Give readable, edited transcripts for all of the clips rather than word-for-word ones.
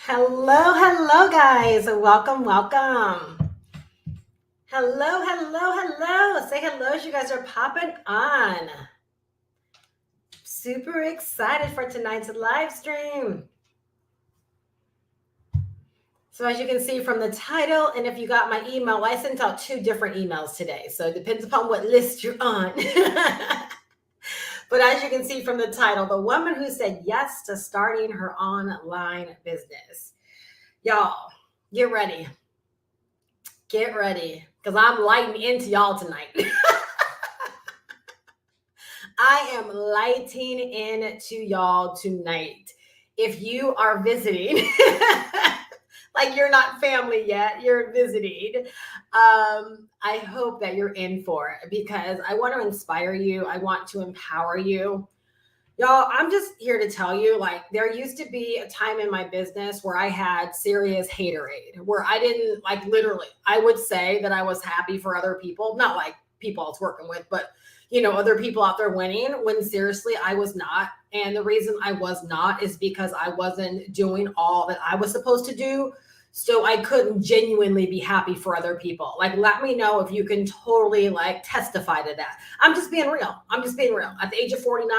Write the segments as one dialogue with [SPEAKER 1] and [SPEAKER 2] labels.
[SPEAKER 1] Hello, guys. Welcome, welcome. Hello. Say hello as you guys are popping on. Super excited for tonight's live stream. So as you can see from the title, and if you got my email, I sent out 2 different emails today. So it depends upon what list you're on. But as you can see from the title, the woman who said yes to starting her online business. Y'all, get ready. Get ready, because I'm lighting into y'all tonight. I am lighting into y'all tonight. If you are visiting, like you're not family yet, you're visiting. I hope that you're in for it because I want to inspire you. I want to empower you. Y'all, I'm just here to tell you, like, there used to be a time in my business where I had serious haterade, where I didn't, like, literally, I would say that I was happy for other people, not like people I was working with, but, other people out there winning, when seriously, I was not. And the reason I was not is because I wasn't doing all that I was supposed to do. So I couldn't genuinely be happy for other people. Like, let me know if you can totally, like, testify to that. I'm just being real. At the age of 49,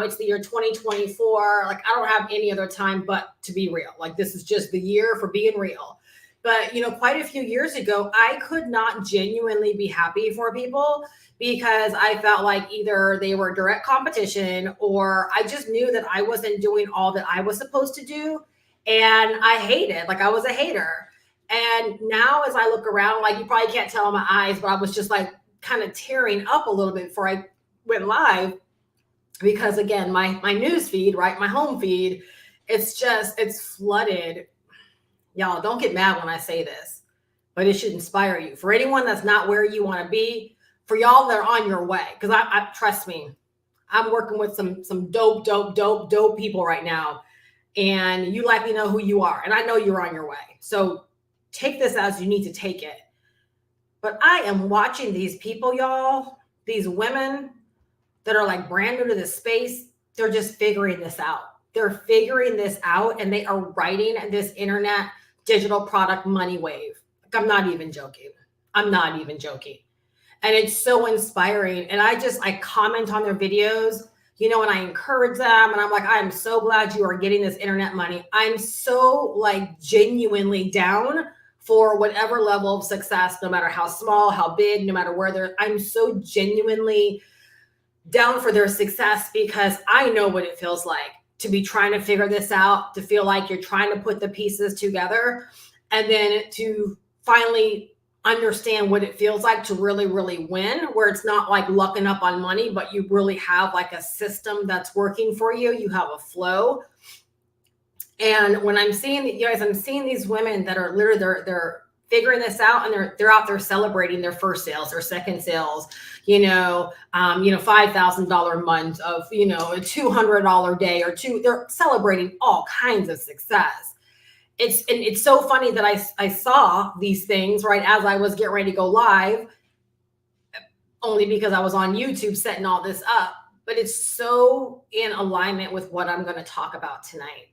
[SPEAKER 1] it's the year 2024. Like, I don't have any other time but to be real. Like, this is just the year for being real. But, quite a few years ago, I could not genuinely be happy for people because I felt like either they were direct competition or I just knew that I wasn't doing all that I was supposed to do. And I hated, like, I was a hater. And now as I look around, like, you probably can't tell in my eyes, but I was just like kind of tearing up a little bit before I went live because, again, my news feed, right, my home feed, it's flooded. Y'all, don't get mad when I say this, but it should inspire you. For anyone that's not where you want to be, for y'all that are on your way, because I trust me, I'm working with some dope people right now, and you likely know who you are, and I know you're on your way. So take this as you need to take it. But I am watching these people, y'all, these women that are like brand new to this space, they're just figuring this out. They're figuring this out and they are riding this internet digital product money wave. Like, I'm not even joking. And it's so inspiring. And I comment on their videos, and I encourage them. And I'm like, I am so glad you are getting this internet money. I'm so, like, genuinely down for whatever level of success, no matter how small, how big, no matter where I'm so genuinely down for their success because I know what it feels like to be trying to figure this out, to feel like you're trying to put the pieces together, and then to finally understand what it feels like to really, really win, where it's not like lucking up on money, but you really have like a system that's working for you. You have a flow. And when I'm seeing you guys, I'm seeing these women that are literally they're figuring this out, and they're out there celebrating their first sales, their second sales, $5,000 a month of, a $200 day or two. They're celebrating all kinds of success. It's so funny that I saw these things right as I was getting ready to go live, only because I was on YouTube setting all this up. But it's so in alignment with what I'm going to talk about tonight.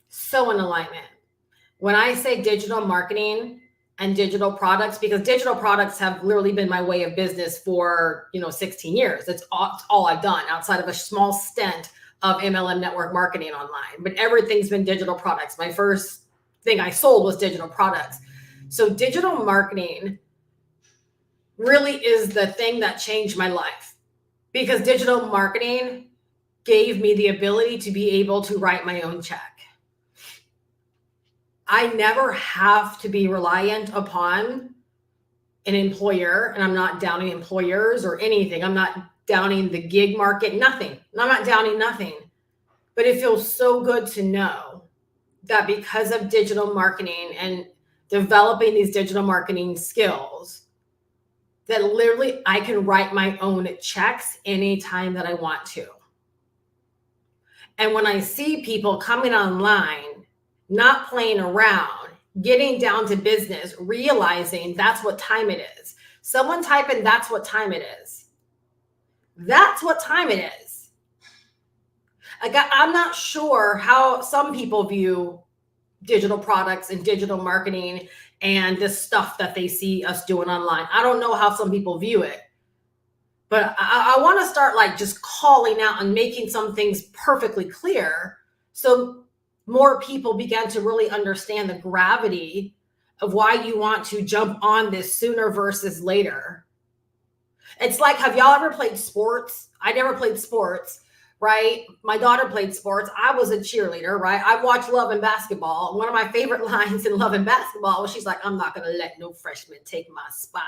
[SPEAKER 1] So in alignment. When I say digital marketing and digital products, because digital products have literally been my way of business for, 16 years. That's all I've done outside of a small stint of MLM network marketing online. But everything's been digital products. My first thing I sold was digital products. So digital marketing really is the thing that changed my life, because digital marketing gave me the ability to be able to write my own check. I never have to be reliant upon an employer, and I'm not downing employers or anything. I'm not downing the gig market, nothing. I'm not downing nothing. But it feels so good to know that because of digital marketing and developing these digital marketing skills, that literally I can write my own checks anytime that I want to. And when I see people coming online, not playing around, getting down to business, realizing that's what time it is. Someone type in, that's what time it is. That's what time it is. Like I'm not sure how some people view digital products and digital marketing and this stuff that they see us doing online. I don't know how some people view it, but I want to start like just calling out and making some things perfectly clear so more people begin to really understand the gravity of why you want to jump on this sooner versus later. It's like, have y'all ever played sports? I never played sports, right? My daughter played sports. I was a cheerleader, right? I watched Love and Basketball. One of my favorite lines in Love and Basketball was she's like, I'm not going to let no freshman take my spot.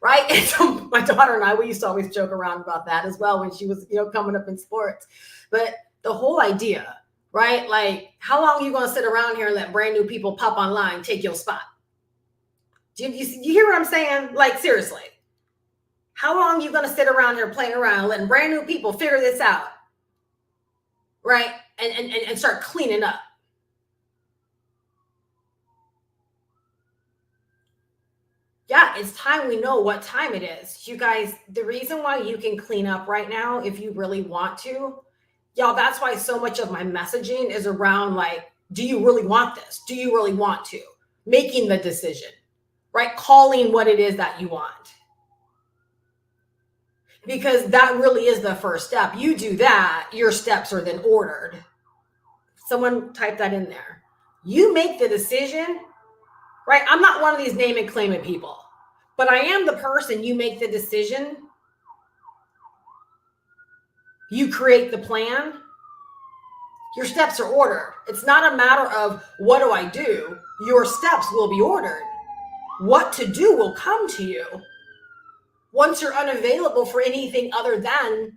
[SPEAKER 1] Right. And so my daughter and I, we used to always joke around about that as well when she was, coming up in sports. But the whole idea, right? Like, how long are you going to sit around here and let brand new people pop online, take your spot? Do you hear what I'm saying? Like, seriously. How long are you going to sit around here playing around, letting brand new people figure this out, right? And start cleaning up. Yeah, it's time we know what time it is. You guys, the reason why you can clean up right now, if you really want to, y'all, that's why so much of my messaging is around like, do you really want this? Do you really want to? Making the decision, right? Calling what it is that you want. Because that really is the first step. You do that, your steps are then ordered. Someone type that in there. You make the decision, right? I'm not one of these name and claim it people, but I am the person. You make the decision. You create the plan. Your steps are ordered. It's not a matter of what do I do? Your steps will be ordered. What to do will come to you once you're unavailable for anything other than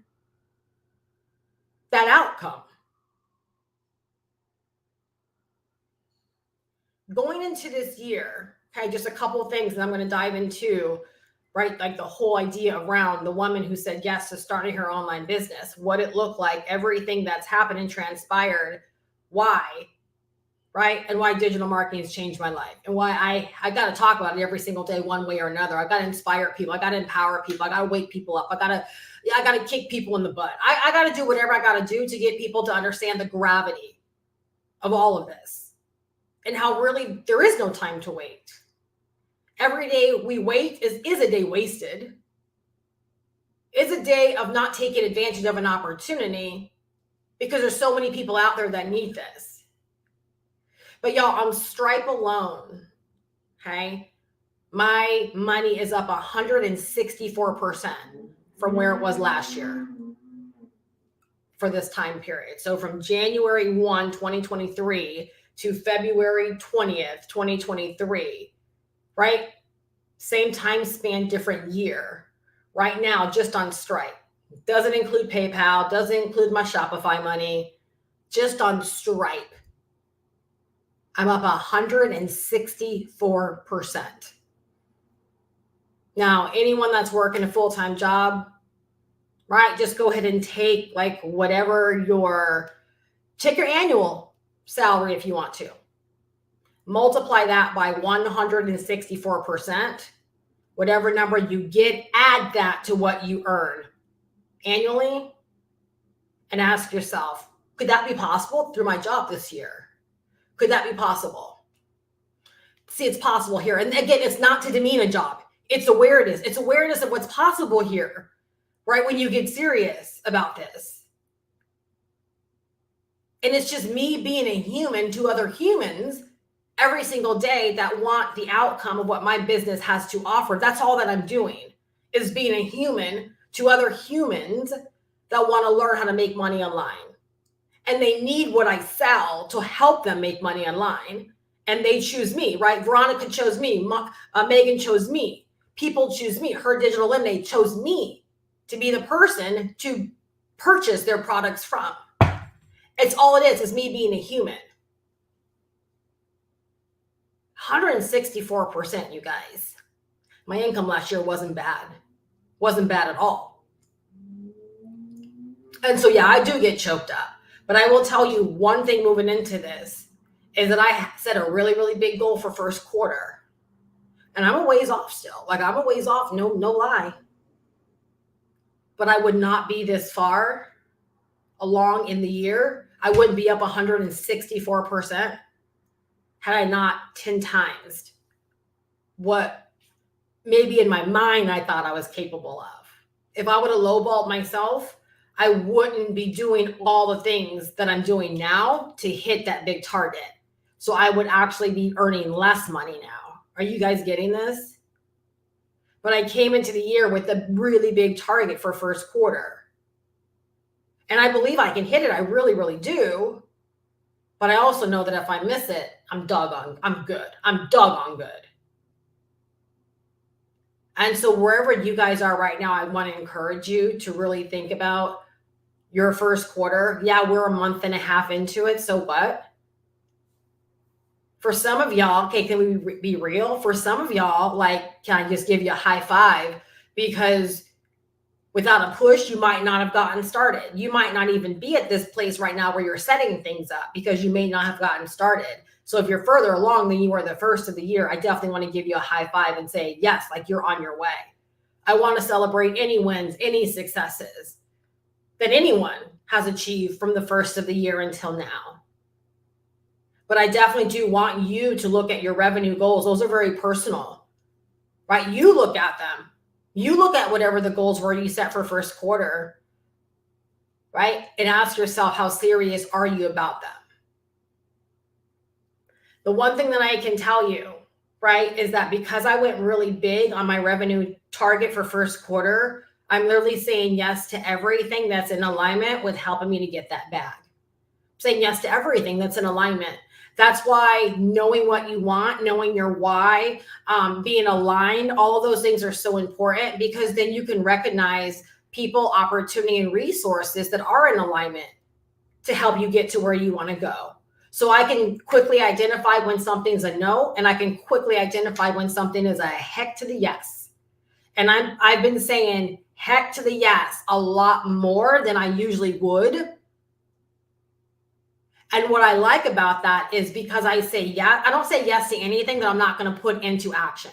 [SPEAKER 1] that outcome. Going into this year, okay, just a couple of things that I'm going to dive into, right? Like the whole idea around the woman who said yes to starting her online business, what it looked like, everything that's happened and transpired, why, right? And why digital marketing has changed my life, and why I got to talk about it every single day, one way or another. I got to inspire people. I got to empower people. I got to wake people up. I got to kick people in the butt. I got to do whatever I got to do to get people to understand the gravity of all of this and how really there is no time to wait. Every day we wait is a day wasted. It's a day of not taking advantage of an opportunity because there's so many people out there that need this. But y'all, on Stripe alone, okay, my money is up 164% from where it was last year for this time period. So from January 1, 2023 to February 20th, 2023, right? Same time span, different year. Right now, just on Stripe. Doesn't include PayPal, doesn't include my Shopify money, just on Stripe. I'm up 164%. Now, anyone that's working a full-time job, right, just go ahead and take like take your annual salary if you want to. Multiply that by 164%. Whatever number you get, add that to what you earn annually and ask yourself, could that be possible through my job this year? Could that be possible? See, it's possible here. And again, it's not to demean a job. It's awareness. It's awareness of what's possible here, right? When you get serious about this. And it's just me being a human to other humans every single day that want the outcome of what my business has to offer. That's all that I'm doing, is being a human to other humans that want to learn how to make money online. And they need what I sell to help them make money online. And they choose me, right? Veronica chose me. Megan chose me. People choose me. Her Digital Lemonade chose me to be the person to purchase their products from. It's all it is me being a human. 164%, you guys. My income last year wasn't bad. Wasn't bad at all. And so, yeah, I do get choked up. But I will tell you one thing moving into this is that I set a really, really big goal for first quarter. And I'm a ways off still. Like I'm a ways off, no lie. But I would not be this far along in the year, I wouldn't be up 164% had I not 10 times what maybe in my mind I thought I was capable of. If I would have lowballed myself, I wouldn't be doing all the things that I'm doing now to hit that big target. So I would actually be earning less money now. Are you guys getting this? But I came into the year with a really big target for first quarter. And I believe I can hit it. I really, really do. But I also know that if I miss it, I'm doggone good. And so wherever you guys are right now, I want to encourage you to really think about your first quarter. Yeah, we're a month and a half into it. So what? For some of y'all, okay, can we be real? For some of y'all, like, can I just give you a high five? Because without a push, you might not have gotten started. You might not even be at this place right now where you're setting things up because you may not have gotten started. So if you're further along than you were the first of the year, I definitely want to give you a high five and say, yes, like you're on your way. I want to celebrate any wins, any successes that anyone has achieved from the first of the year until now. But I definitely do want you to look at your revenue goals. Those are very personal, right? You look at them. You look at whatever the goals were you set for first quarter, right? And ask yourself, how serious are you about them? The one thing that I can tell you, right, is that because I went really big on my revenue target for first quarter, I'm literally saying yes to everything that's in alignment with helping me to get that bag. Saying yes to everything that's in alignment. That's why knowing what you want, knowing your why, being aligned, all of those things are so important, because then you can recognize people, opportunity, and resources that are in alignment to help you get to where you want to go. So I can quickly identify when something's a no, and I can quickly identify when something is a heck to the yes. And I've been saying heck to the yes a lot more than I usually would. And what I like about that is because I say yes, I don't say yes to anything that I'm not going to put into action.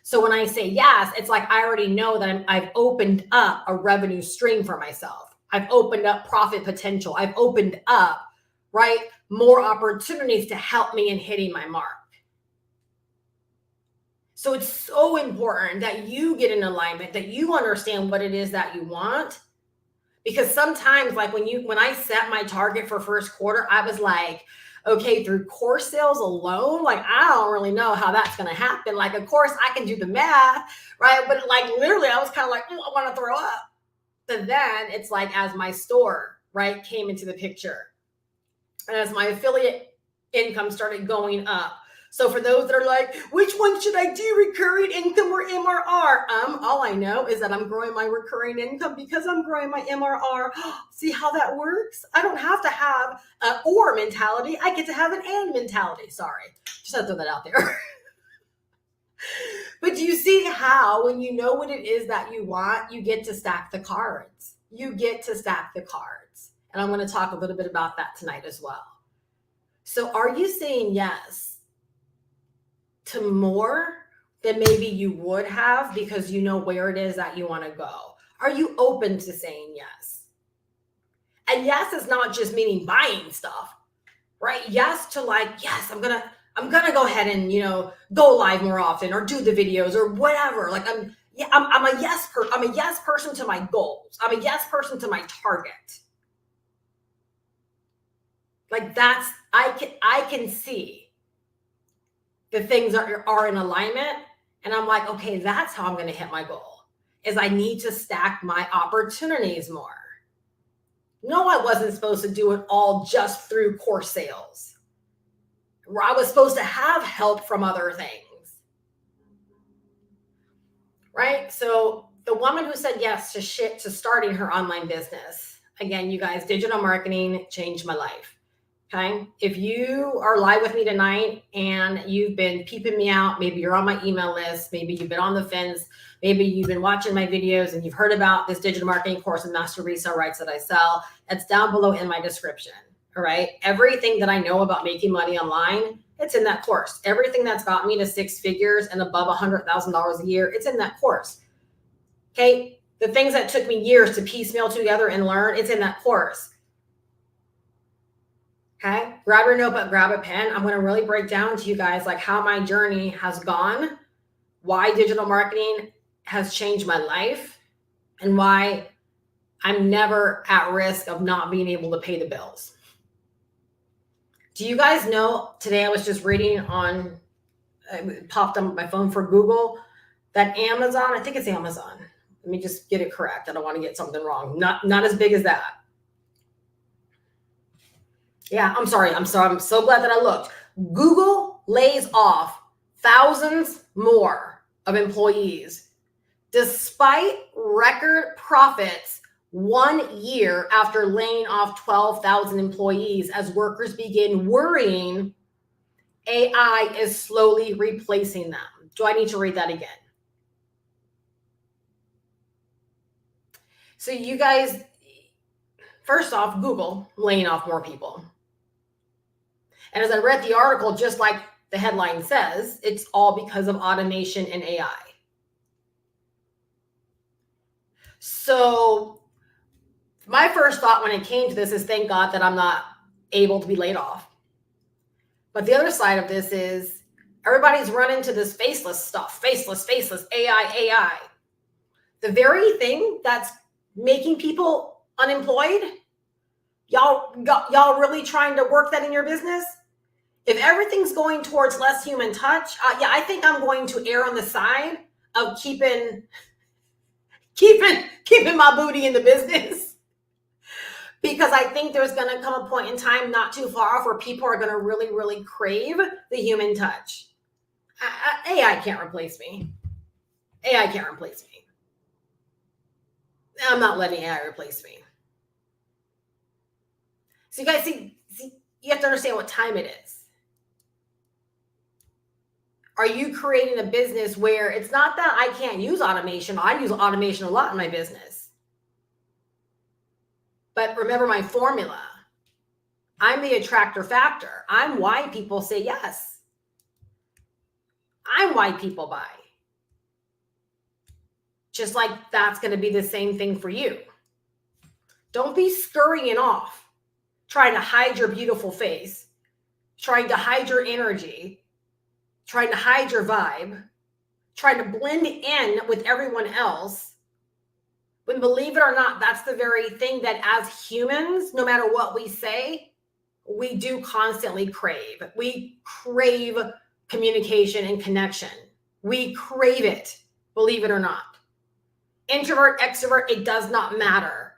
[SPEAKER 1] So when I say yes, it's like I already know that I've opened up a revenue stream for myself. I've opened up profit potential. I've opened up, right, more opportunities to help me in hitting my mark. So it's so important that you get in alignment, that you understand what it is that you want. Because sometimes, like when I set my target for first quarter, I was like, okay, through course sales alone, like I don't really know how that's going to happen. Like, of course, I can do the math, right? But like literally, I was kind of like, I want to throw up. So then it's like, as my store, right, came into the picture, and as my affiliate income started going up. So for those that are like, which one should I do, recurring income or MRR? All I know is that I'm growing my recurring income because I'm growing my MRR. See how that works? I don't have to have an or mentality. I get to have an and mentality. Sorry, just had to throw that out there. But do you see how when you know what it is that you want, you get to stack the cards? You get to stack the cards. And I'm going to talk a little bit about that tonight as well. So are you saying yes to more than maybe you would have because you know where it is that you want to go? Are you open to saying yes? And yes is not just meaning buying stuff, right? Yes to like, yes, I'm gonna go ahead and, go live more often or do the videos or whatever. Like I'm a yes person to my goals. I'm a yes person to my target. Like that's, I can see the things are in alignment. And I'm like, okay, that's how I'm going to hit my goal, is I need to stack my opportunities more. No, I wasn't supposed to do it all just through course sales. I was supposed to have help from other things. Right? So the woman who said yes to starting her online business, again, you guys, digital marketing changed my life. Okay. If you are live with me tonight and you've been peeping me out, maybe you're on my email list, maybe you've been on the fence, maybe you've been watching my videos and you've heard about this digital marketing course and master resale rights that I sell, it's down below in my description. All right. Everything that I know about making money online, it's in that course. Everything that's got me to 6 figures and above $100,000 a year, it's in that course. Okay. The things that took me years to piecemeal together and learn, it's in that course. Okay, grab your notebook, grab a pen. I'm going to really break down to you guys like how my journey has gone, why digital marketing has changed my life, and why I'm never at risk of not being able to pay the bills. Do you guys know, today I was just reading on, it popped on my phone for Google, that Amazon, I think it's Amazon. Let me just get it correct. I don't want to get something wrong. Not as big as that. Yeah, I'm sorry. I'm so glad that I looked. Google lays off thousands more of employees despite record profits 1 year after laying off 12,000 employees, as workers begin worrying AI is slowly replacing them. Do I need to read that again? So you guys, first off, Google laying off more people. And as I read the article, just like the headline says, it's all because of automation and AI. So my first thought when it came to this is, thank God that I'm not able to be laid off. But the other side of this is everybody's run into this faceless stuff, faceless, AI. The very thing that's making people unemployed, y'all really trying to work that in your business? If everything's going towards less human touch, yeah, I think I'm going to err on the side of keeping my booty in the business, because I think there's going to come a point in time not too far off where people are going to really, really crave the human touch. AI can't replace me. AI can't replace me. I'm not letting AI replace me. So you guys see, you have to understand what time it is. Are you creating a business where it's not that I can't use automation? I use automation a lot in my business. But remember my formula. I'm the attractor factor. I'm why people say yes. I'm why people buy. Just like that's going to be the same thing for you. Don't be scurrying off, trying to hide your beautiful face, trying to hide your energy, trying to hide your vibe, trying to blend in with everyone else, when, believe it or not, that's the very thing that as humans, no matter what we say, we do constantly crave. We crave communication and connection. We crave it, believe it or not. Introvert, extrovert, it does not matter.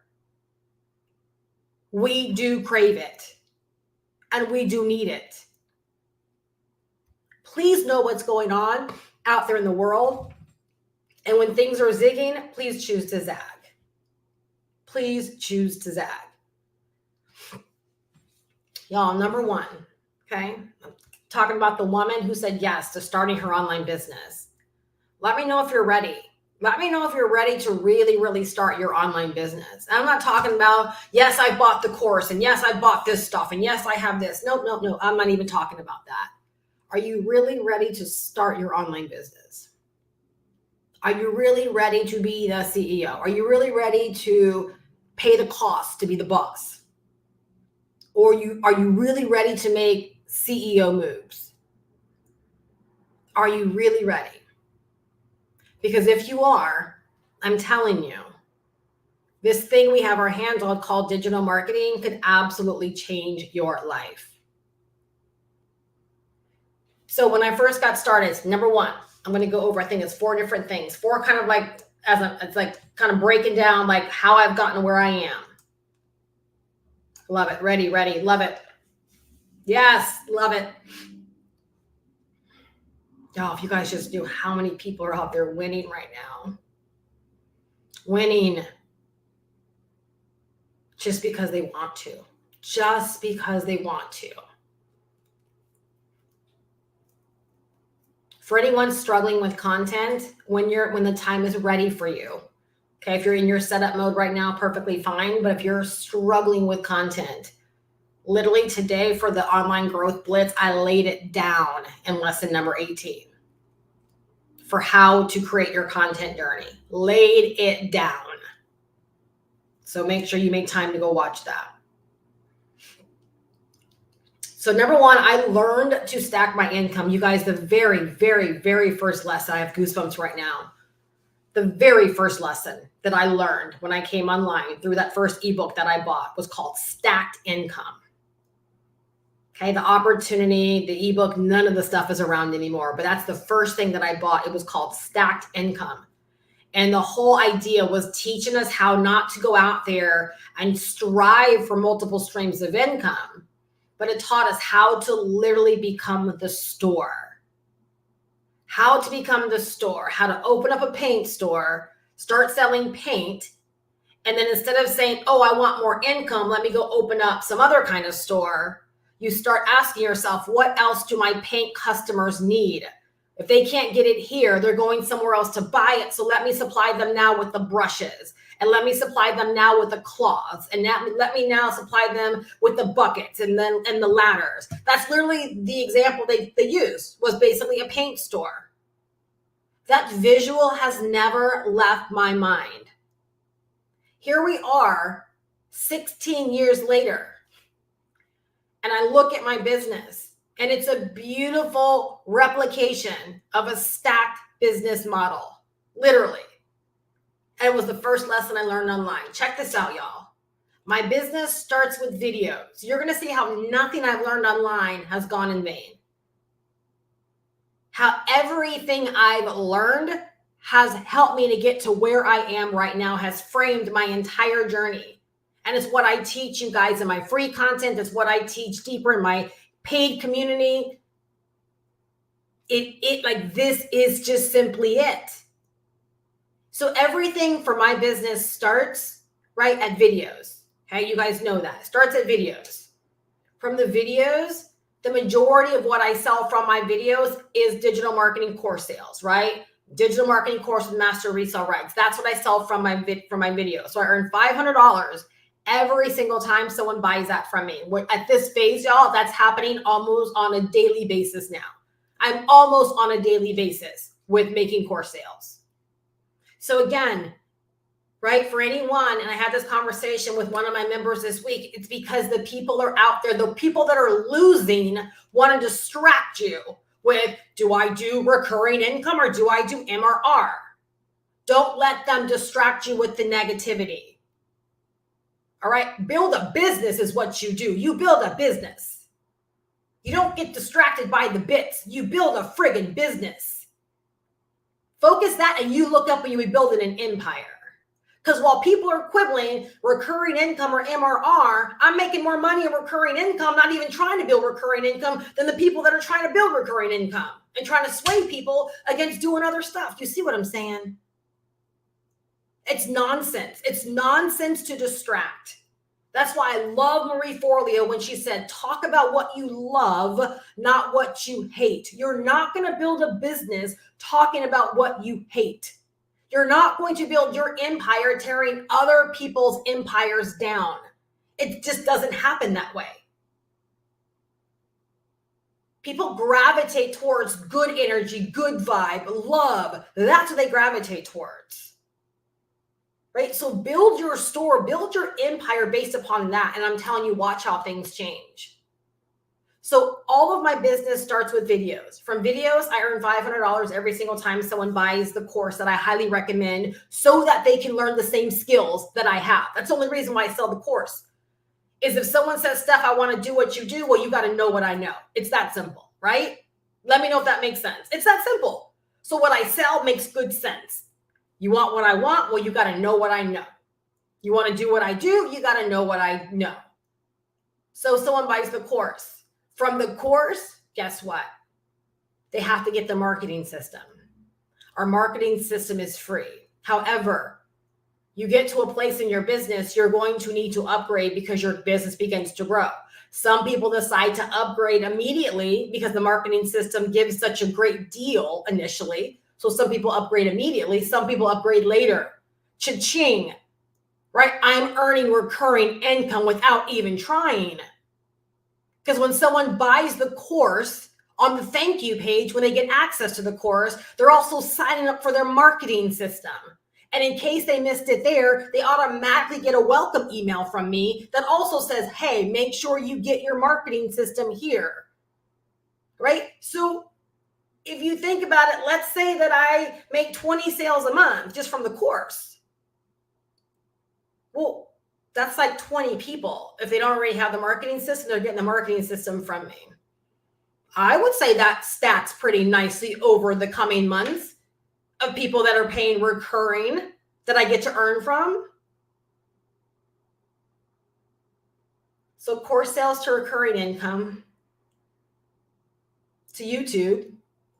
[SPEAKER 1] We do crave it, and we do need it. Please know what's going on out there in the world. And when things are zigging, please choose to zag. Please choose to zag. Y'all, number one, okay? I'm talking about the woman who said yes to starting her online business. Let me know if you're ready. Let me know if you're ready to really, really start your online business. I'm not talking about, yes, I bought the course, and yes, I bought this stuff, and yes, I have this. No. I'm not even talking about that. Are you really ready to start your online business? Are you really ready to be the CEO? Are you really ready to pay the cost to be the boss? Or are you really ready to make CEO moves? Are you really ready? Because if you are, I'm telling you, this thing we have our hands on called digital marketing could absolutely change your life. So when I first got started, number one, I'm going to go over, I think it's 4 different things, 4 kind of like, it's like kind of breaking down like how I've gotten to where I am. Love it. Ready. Love it. Yes. Love it. Oh, if you guys just knew how many people are out there winning right now. Winning. Just because they want to. Just because they want to. For anyone struggling with content, when the time is ready for you, okay, if you're in your setup mode right now, perfectly fine. But if you're struggling with content, literally today for the online growth blitz, I laid it down in lesson number 18 for how to create your content journey. Laid it down. So make sure you make time to go watch that. So number one, I learned to stack my income. You guys, the very, very, very first lesson, I have goosebumps right now. The very first lesson that I learned when I came online through that first ebook that I bought was called Stacked Income. Okay, the opportunity, the ebook, none of the stuff is around anymore, but that's the first thing that I bought. It was called Stacked Income. And the whole idea was teaching us how not to go out there and strive for multiple streams of income, but it taught us how to literally become the store. How to become the store, how to open up a paint store, start selling paint, and then instead of saying, oh, I want more income, let me go open up some other kind of store, you start asking yourself, what else do my paint customers need? If they can't get it here, they're going somewhere else to buy it. So let me supply them now with the brushes, and let me supply them now with the cloths, and let me now supply them with the buckets and the ladders. That's literally the example they used, was basically a paint store. That visual has never left my mind. Here we are 16 years later, and I look at my business, and it's a beautiful replication of a stacked business model, literally. And it was the first lesson I learned online. Check this out, y'all. My business starts with videos. You're going to see how nothing I've learned online has gone in vain. How everything I've learned has helped me to get to where I am right now, has framed my entire journey. And it's what I teach you guys in my free content. It's what I teach deeper in my paid community. This is just simply it. So everything for my business starts right at videos. Okay, you guys know that. It starts at videos. From the videos, the majority of what I sell from my videos is digital marketing course sales, right? Digital marketing course with master resale rights. That's what I sell from my video. So I earn $500 every single time someone buys that from me. At this phase, y'all, that's happening almost on a daily basis now. I'm almost on a daily basis with making course sales. So again, right, for anyone, and I had this conversation with one of my members this week, it's because the people are out there, the people that are losing want to distract you with, do I do recurring income or do I do MRR? Don't let them distract you with the negativity. All right, build a business is what you do. You build a business. You don't get distracted by the bits. You build a friggin' business. Focus that and you look up and you be building an empire. Because while people are quibbling recurring income or MRR, I'm making more money in recurring income, not even trying to build recurring income, than the people that are trying to build recurring income and trying to sway people against doing other stuff. You see what I'm saying? It's nonsense. It's nonsense to distract. That's why I love Marie Forleo when she said, talk about what you love, not what you hate. You're not going to build a business talking about what you hate. You're not going to build your empire tearing other people's empires down. It just doesn't happen that way. People gravitate towards good energy, good vibe, love. That's what they gravitate towards. Right? So build your store, build your empire based upon that. And I'm telling you, watch how things change. So all of my business starts with videos. From videos, I earn $500 every single time someone buys the course that I highly recommend so that they can learn the same skills that I have. That's the only reason why I sell the course. Is if someone says, Steph, I want to do what you do, well, you got to know what I know. It's that simple, right? Let me know if that makes sense. It's that simple. So what I sell makes good sense. You want what I want? Well, you got to know what I know. You want to do what I do? You got to know what I know. So someone buys the course. From the course, guess what? They have to get the marketing system. Our marketing system is free. However, you get to a place in your business, you're going to need to upgrade because your business begins to grow. Some people decide to upgrade immediately because the marketing system gives such a great deal initially. So some people upgrade immediately. Some people upgrade later. Cha-ching, right? I'm earning recurring income without even trying. Because when someone buys the course on the thank you page, when they get access to the course, they're also signing up for their marketing system. And in case they missed it there, they automatically get a welcome email from me that also says, hey, make sure you get your marketing system here, right? So if you think about it, let's say that I make 20 sales a month just from the course. Well, that's like 20 people. If they don't already have the marketing system, they're getting the marketing system from me. I would say that stacks pretty nicely over the coming months of people that are paying recurring that I get to earn from. So course sales to recurring income to YouTube.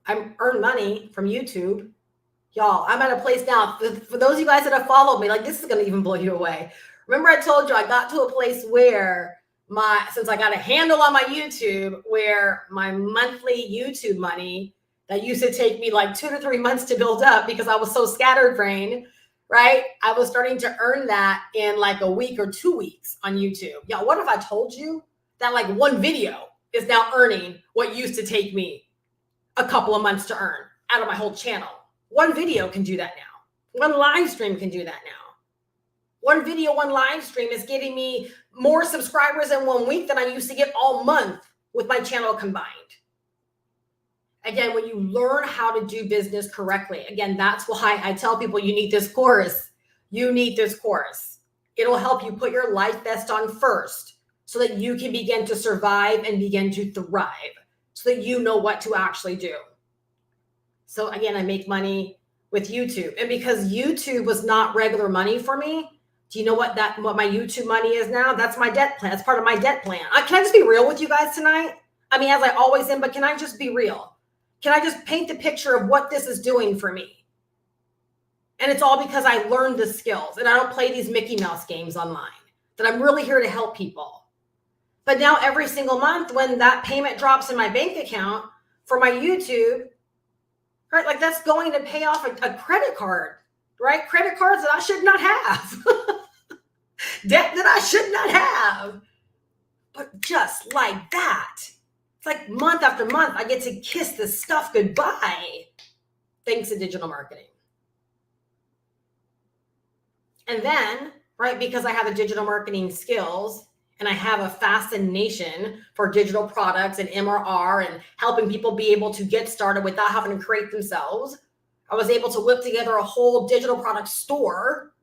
[SPEAKER 1] I earn money from YouTube. Y'all, I'm at a place now, for those of you guys that have followed me, like this is going to even blow you away. Remember I told you I got to a place where since I got a handle on my YouTube, where my monthly YouTube money that used to take me like 2 to 3 months to build up because I was so scatterbrained, right? I was starting to earn that in like a week or 2 weeks on YouTube. Y'all, what if I told you that like one video is now earning what used to take me a couple of months to earn out of my whole channel? One video can do that now. One live stream can do that now. One video, one live stream is getting me more subscribers in 1 week than I used to get all month with my channel combined. Again, when you learn how to do business correctly, again, that's why I tell people you need this course. You need this course. It'll help you put your life vest on first so that you can begin to survive and begin to thrive so that you know what to actually do. So again, I make money with YouTube. And because YouTube was not regular money for me, do you know what my YouTube money is now? That's my debt plan. That's part of my debt plan. Can I just be real with you guys tonight? I mean, as I always am, but can I just be real? Can I just paint the picture of what this is doing for me? And it's all because I learned the skills and I don't play these Mickey Mouse games online, that I'm really here to help people. But now every single month when that payment drops in my bank account for my YouTube, right? Like that's going to pay off a credit card, right? Credit cards that I should not have. Debt that I should not have. But just like that, it's like month after month, I get to kiss this stuff goodbye thanks to digital marketing. And then, right, because I have the digital marketing skills and I have a fascination for digital products and MRR and helping people be able to get started without having to create themselves, I was able to whip together a whole digital product store.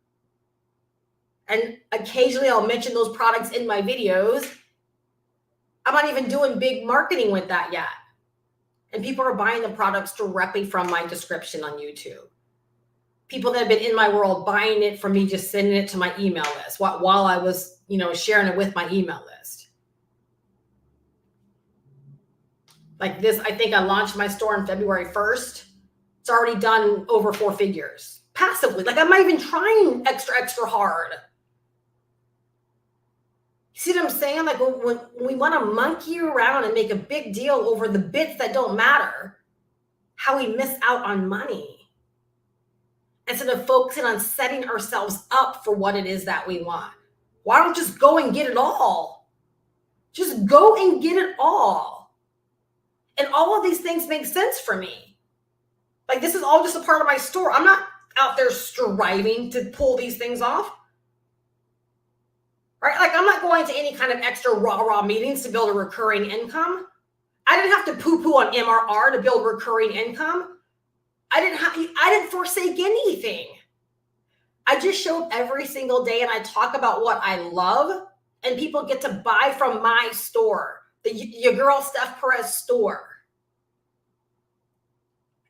[SPEAKER 1] And occasionally I'll mention those products in my videos. I'm not even doing big marketing with that yet. And people are buying the products directly from my description on YouTube. People that have been in my world buying it from me, just sending it to my email list while I was, sharing it with my email list. Like this, I think I launched my store on February 1st. It's already done over 4 figures passively. Like I'm not even trying extra hard. You see what I'm saying? Like when we want to monkey around and make a big deal over the bits that don't matter, how we miss out on money. Instead of focusing on setting ourselves up for what it is that we want. Why don't we just go and get it all? Just go and get it all. And all of these things make sense for me. Like this is all just a part of my store. I'm not out there striving to pull these things off. Right? Like I'm not going to any kind of extra rah-rah meetings to build a recurring income. I didn't have to poo-poo on MRR to build recurring income. I didn't forsake anything. I just show up every single day and I talk about what I love and people get to buy from my store, your girl Steph Perez store.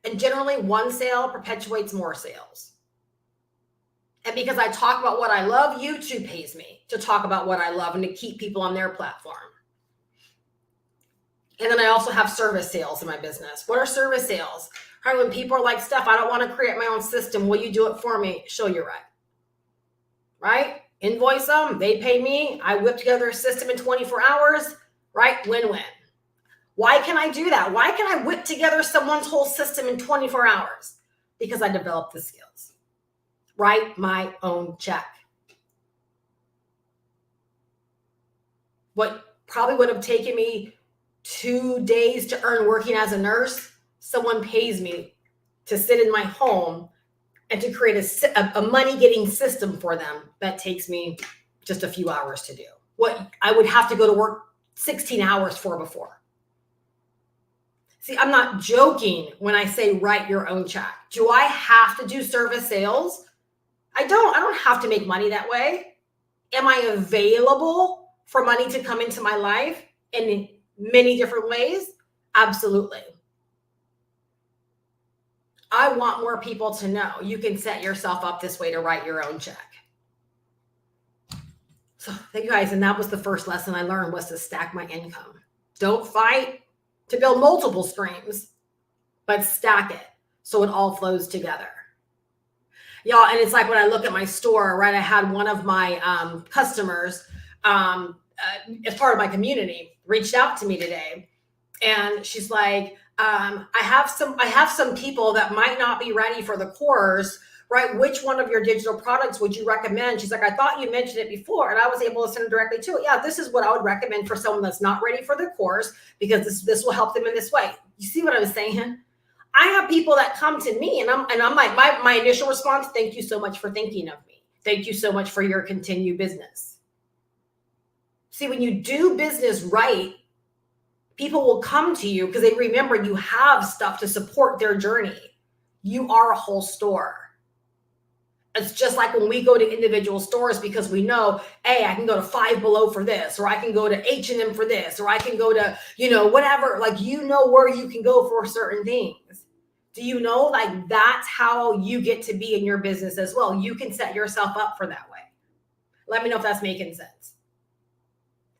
[SPEAKER 1] And generally one sale perpetuates more sales. And because I talk about what I love, YouTube pays me to talk about what I love and to keep people on their platform. And then I also have service sales in my business. What are service sales? Right, when people are like, Steph, I don't want to create my own system. Will you do it for me? Show you right? Invoice them. They pay me. I whip together a system in 24 hours. Right? Win-win. Why can I do that? Why can I whip together someone's whole system in 24 hours? Because I developed the skills. Write my own check. What probably would have taken me 2 days to earn working as a nurse, someone pays me to sit in my home and to create a money getting system for them that takes me just a few hours to do. What I would have to go to work 16 hours for before. See, I'm not joking when I say write your own check. Do I have to do service sales? I don't have to make money that way. Am I available for money to come into my life in many different ways? Absolutely. I want more people to know you can set yourself up this way to write your own check. So thank you guys. And that was the first lesson I learned, was to stack my income. Don't fight to build multiple streams, but stack it so it all flows together. Y'all, and it's like when I look at my store, right? I had one of my customers, as part of my community, reached out to me today, and she's like, I have some people that might not be ready for the course, right? Which one of your digital products would you recommend? She's like, I thought you mentioned it before, and I was able to send it directly to it. Yeah, this is what I would recommend for someone that's not ready for the course, because this will help them in this way. You see what I was saying? I have people that come to me, and I'm like, my initial response, thank you so much for thinking of me. Thank you so much for your continued business. See, when you do business right, people will come to you because they remember you have stuff to support their journey. You are a whole store. It's just like when we go to individual stores, because we know, hey, I can go to Five Below for this, or I can go to H&M for this, or I can go to, whatever. Like, where you can go for certain things. Do you know, like, that's how you get to be in your business as well. You can set yourself up for that way. Let me know if that's making sense.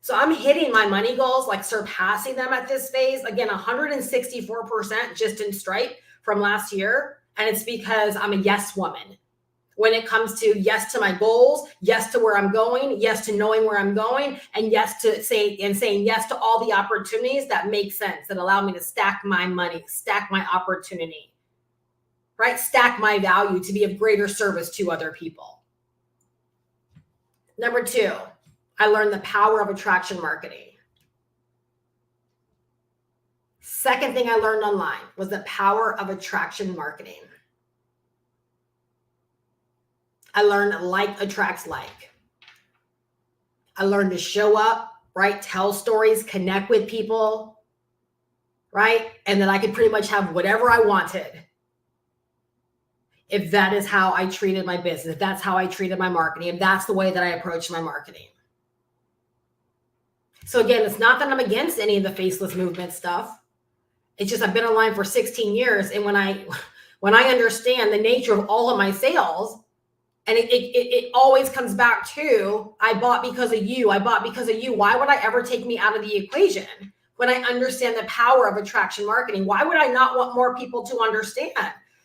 [SPEAKER 1] So I'm hitting my money goals, like surpassing them at this phase. Again, 164% just in Stripe from last year. And it's because I'm a yes woman. When it comes to yes to my goals, yes to where I'm going, yes to knowing where I'm going, and yes to saying yes to all the opportunities that make sense, that allow me to stack my money, stack my opportunity, right? Stack my value to be of greater service to other people. Number 2, I learned the power of attraction marketing. Second thing I learned online was the power of attraction marketing. I learned like attracts like. I learned to show up, right? Tell stories, connect with people, right? And then I could pretty much have whatever I wanted. If that is how I treated my business, if that's how I treated my marketing, if that's the way that I approached my marketing. So again, it's not that I'm against any of the faceless movement stuff. It's just I've been online for 16 years. And when I understand the nature of all of my sales, and it always comes back to, I bought because of you. I bought because of you. Why would I ever take me out of the equation when I understand the power of attraction marketing? Why would I not want more people to understand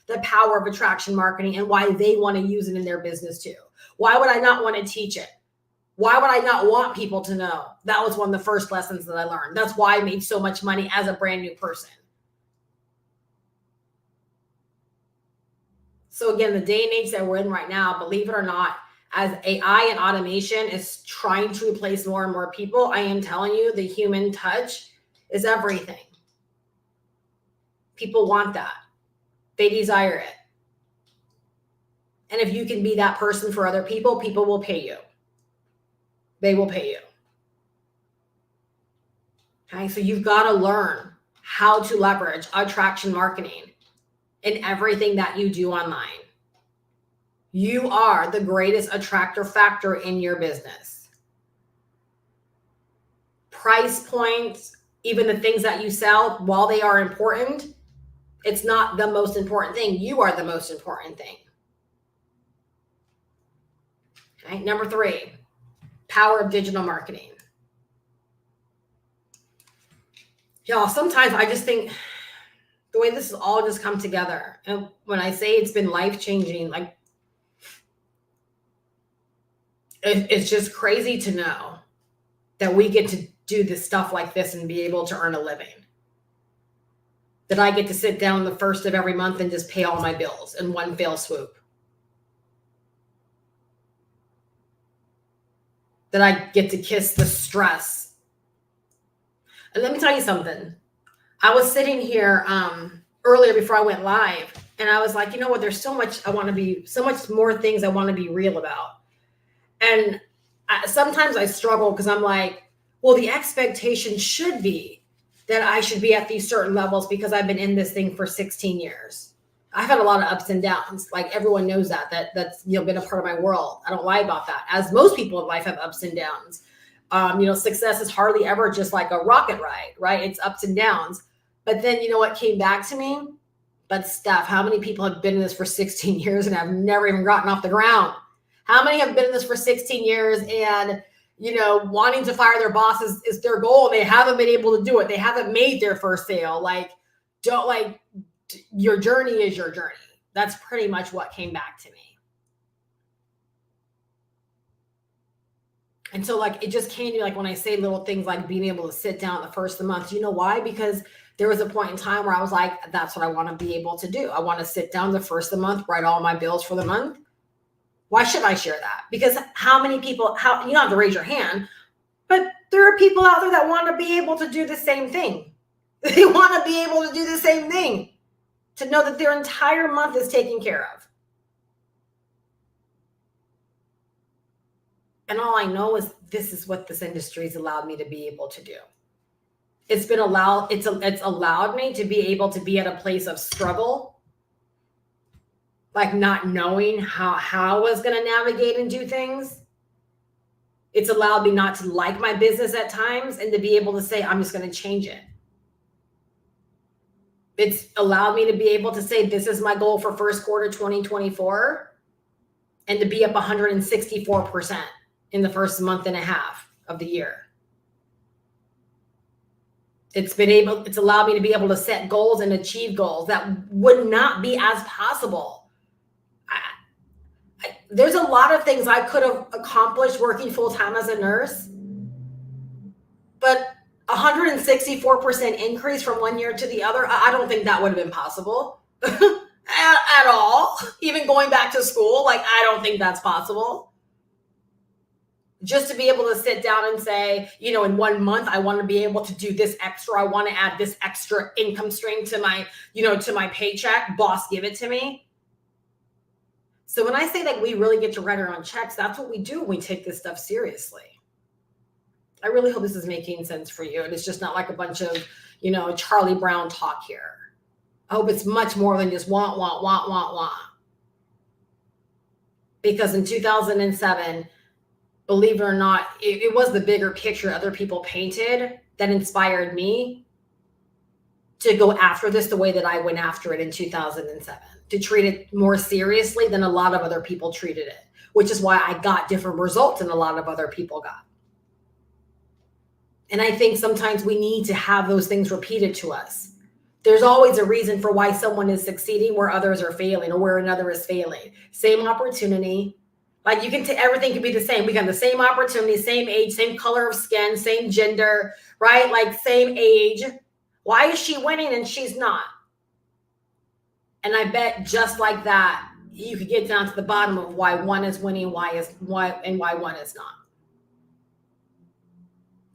[SPEAKER 1] the power of attraction marketing and why they want to use it in their business too? Why would I not want to teach it? Why would I not want people to know? That was one of the first lessons that I learned. That's why I made so much money as a brand new person. So again, the day and age that we're in right now, believe it or not, as AI and automation is trying to replace more and more people, I am telling you, the human touch is everything. People want that. They desire it. And if you can be that person for other people, people will pay you. They will pay you. Okay, so you've got to learn how to leverage attraction marketing in everything that you do online. You are the greatest attractor factor in your business. Price points, even the things that you sell, while they are important, it's not the most important thing. You are the most important thing. Okay, number 3, power of digital marketing. Y'all, sometimes I just think the way this has all just come together, and when I say it's been life-changing, like, it's just crazy to know that we get to do this stuff like this and be able to earn a living. That I get to sit down the first of every month and just pay all my bills in one fell swoop. That I get to kiss the stress. And let me tell you something. I was sitting here earlier before I went live, And I was like, you know what? There's so much so much more things I want to be real about. And sometimes I struggle because I'm like, well, the expectation should be that I should be at these certain levels because I've been in this thing for 16 years. I've had a lot of ups and downs. Like everyone knows that's been a part of my world. I don't lie about that. As most people in life have ups and downs. Success is hardly ever just like a rocket ride, right? It's ups and downs. But then you know what came back to me? But Steph, how many people have been in this for 16 years and have never even gotten off the ground? How many have been in this for 16 years and, wanting to fire their boss is their goal. And they haven't been able to do it. They haven't made their first sale. Your journey is your journey. That's pretty much what came back to me. And so it just came to me, when I say little things like being able to sit down the first of the month, you know why? Because there was a point in time where I was like, that's what I want to be able to do. I want to sit down the first of the month, write all my bills for the month. Why should I share that? Because how many people, you don't have to raise your hand, but there are people out there that want to be able to do the same thing. They want to be able to do the same thing, to know that their entire month is taken care of. And all I know is this is what this industry has allowed me to be able to do. It's allowed me to be able to be at a place of struggle, like not knowing how I was going to navigate and do things. It's allowed me not to like my business at times and to be able to say, I'm just going to change it. It's allowed me to be able to say, this is my goal for first quarter 2024, and to be up 164% in the first month and a half of the year. It's allowed me to be able to set goals and achieve goals that would not be as possible. There's a lot of things I could have accomplished working full-time as a nurse, but 164% increase from one year to the other, I don't think that would have been possible at all. Even going back to school, I don't think that's possible. Just to be able to sit down and say, in 1 month, I want to be able to do this extra. I want to add this extra income stream to my, to my paycheck. Boss, give it to me. So when I say that we really get to write our own checks, that's what we do when we take this stuff seriously. I really hope this is making sense for you. And it's just not like a bunch of, Charlie Brown talk here. I hope it's much more than just want. Because in 2007, believe it or not, it was the bigger picture other people painted that inspired me to go after this the way that I went after it in 2007, to treat it more seriously than a lot of other people treated it, which is why I got different results than a lot of other people got. And I think sometimes we need to have those things repeated to us. There's always a reason for why someone is succeeding where others are failing, or where another is failing. Same opportunity. Everything can be the same. We got the same opportunity, same age, same color of skin, same gender, right? Same age. Why is she winning and she's not? And I bet just like that, you could get down to the bottom of why one is winning, why one is not.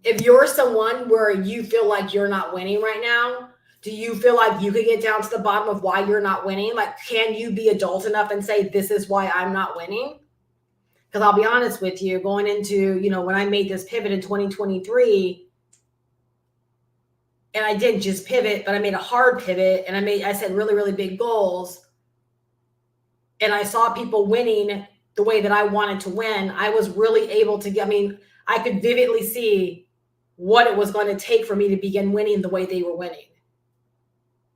[SPEAKER 1] If you're someone where you feel like you're not winning right now, do you feel like you could get down to the bottom of why you're not winning? Can you be adult enough and say, this is why I'm not winning? Because I'll be honest with you, going into, when I made this pivot in 2023, and I didn't just pivot, but I made a hard pivot, and I set really, really big goals. And I saw people winning the way that I wanted to win. I was really able to I could vividly see what it was going to take for me to begin winning the way they were winning.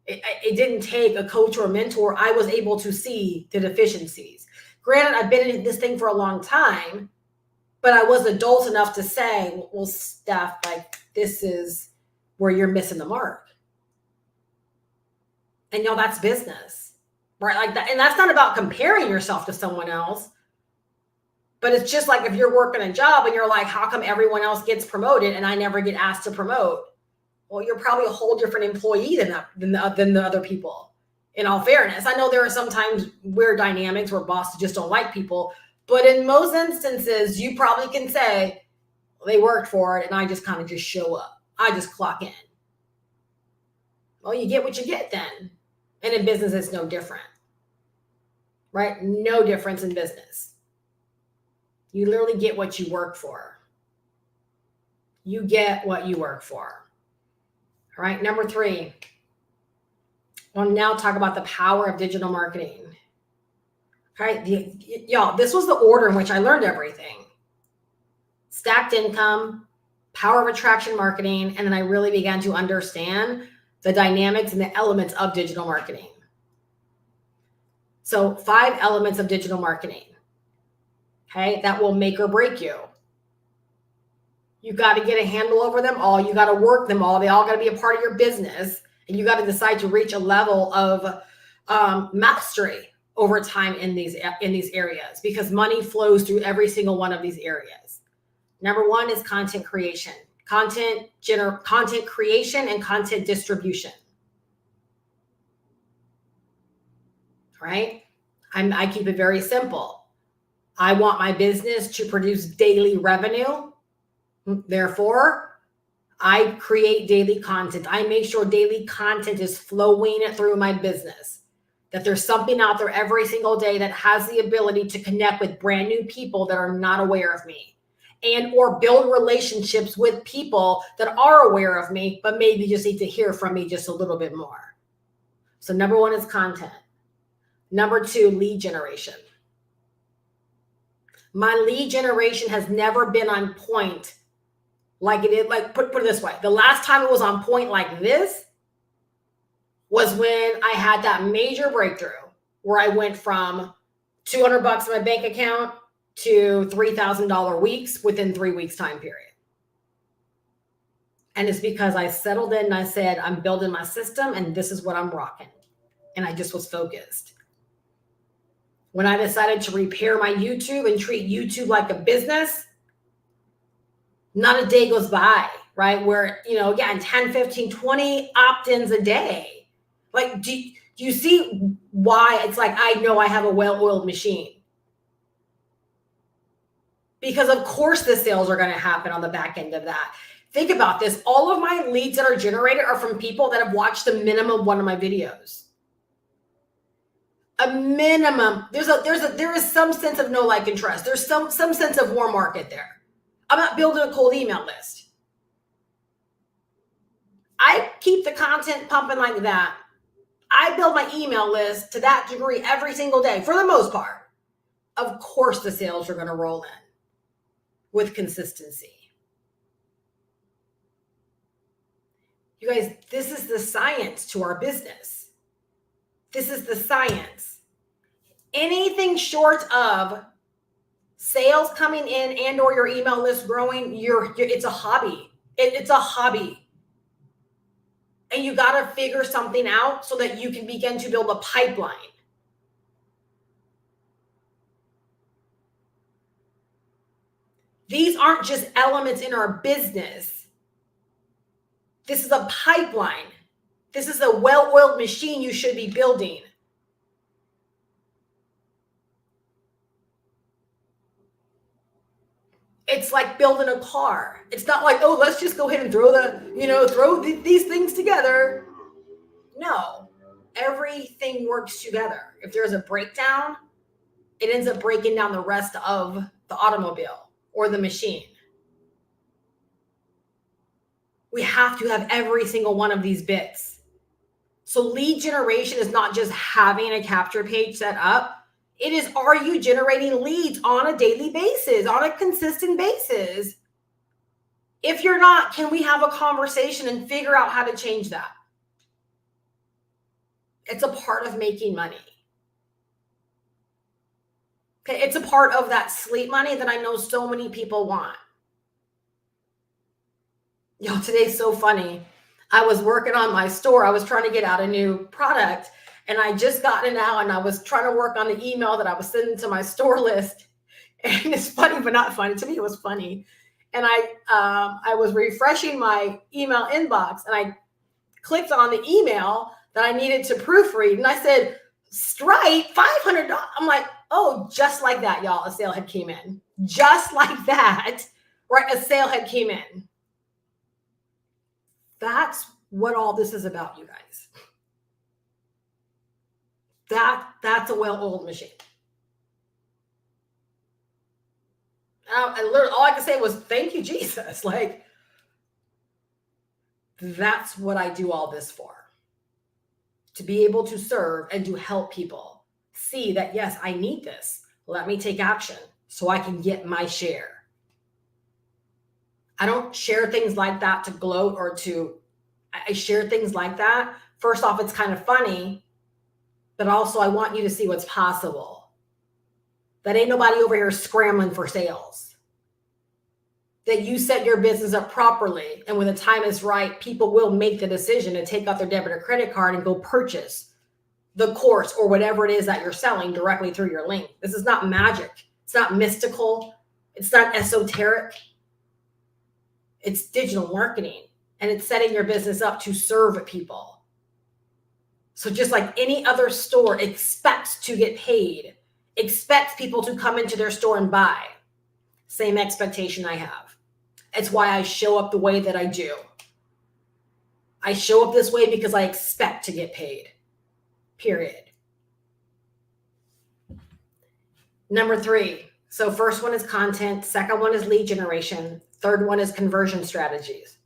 [SPEAKER 1] It didn't take a coach or a mentor. I was able to see the deficiencies. Granted, I've been in this thing for a long time, but I was adult enough to say, well, Steph, this is where you're missing the mark. And that's business, right? And that's not about comparing yourself to someone else, but it's just if you're working a job and you're like, how come everyone else gets promoted and I never get asked to promote? Well, you're probably a whole different employee than the other people. In all fairness, I know there are sometimes weird dynamics where bosses just don't like people, but in most instances, you probably can say, well, they worked for it and I just kind of just show up. I just clock in. Well, you get what you get then. And in business, it's no different. right? No difference in business. You literally get what you work for. You get what you work for. All right. Number 3, we'll now talk about the power of digital marketing. All right. Y'all, this was the order in which I learned everything. Stacked income, power of attraction marketing, and then I really began to understand the dynamics and the elements of digital marketing. So 5 elements of digital marketing, okay, that will make or break you. You got to get a handle over them all. You got to work them all. They all got to be a part of your business. And you got to decide to reach a level of mastery over time in these areas, because money flows through every single one of these areas. Number 1 is content creation, content creation and content distribution. Right? I keep it very simple. I want my business to produce daily revenue. Therefore, I create daily content. I make sure daily content is flowing through my business, that there's something out there every single day that has the ability to connect with brand new people that are not aware of me, and or build relationships with people that are aware of me, but maybe just need to hear from me just a little bit more. So number 1 is content. Number 2, lead generation. My lead generation has never been on point like it is. Like, put it this way. The last time it was on point like this was when I had that major breakthrough where I went from $200 in my bank account to $3,000 weeks within 3 weeks time period. And it's because I settled in and I said, I'm building my system and this is what I'm rocking. And I just was focused. When I decided to repair my YouTube and treat YouTube like a business, not a day goes by, right? Where, again, 10, 15, 20 opt-ins a day. Like, do you see why it's like, I know I have a well-oiled machine? Because of course the sales are going to happen on the back end of that. Think about this. All of my leads that are generated are from people that have watched the minimum one of my videos. A minimum. There is some sense of know, like, and trust. There's some sense of warm market there. I'm not building a cold email list. I keep the content pumping like that. I build my email list to that degree every single day, for the most part. Of course, the sales are going to roll in with consistency. You guys, this is the science to our business. This is the science. Anything short of sales coming in and or your email list growing, it's a hobby. It's a hobby. And you got to figure something out so that you can begin to build a pipeline. These aren't just elements in our business. This is a pipeline. This is a well-oiled machine you should be building. It's like building a car. It's not like, oh, let's just go ahead and throw these things together. No, everything works together. If there's a breakdown, it ends up breaking down the rest of the automobile or the machine. We have to have every single one of these bits. So lead generation is not just having a capture page set up. It is, are you generating leads on a daily basis, on a consistent basis? If you're not, can we have a conversation and figure out how to change that? It's a part of making money. Okay, it's a part of that sleep money that I know so many people want. Yo, today's so funny. I was working on my store. I was trying to get out a new product, and I just got it out, and I was trying to work on the email that I was sending to my store list. And it's funny, but not funny. To me, it was funny. And I was refreshing my email inbox, and I clicked on the email that I needed to proofread, and I said, Stripe, $500. I'm like, oh, just like that, y'all, a sale had came in. Just like that, right? A sale had came in. That's what all this is about, you guys. That's a well-oiled machine. I literally, all I could say was, thank you, Jesus. Like, that's what I do all this for. To be able to serve and to help people see that, yes, I need this. Let me take action so I can get my share. I don't share things like that to gloat or I share things like that. First off, it's kind of funny, but also I want you to see what's possible. That ain't nobody over here scrambling for sales. That you set your business up properly, and when the time is right, people will make the decision to take out their debit or credit card and go purchase the course or whatever it is that you're selling directly through your link. This is not magic. It's not mystical. It's not esoteric. It's digital marketing, and it's setting your business up to serve people. So just like any other store expects to get paid, expects people to come into their store and buy, same expectation I have. It's why I show up the way that I do. I show up this way because I expect to get paid, period. Number 3. So first one is content. Second one is lead generation. Third one is conversion strategies.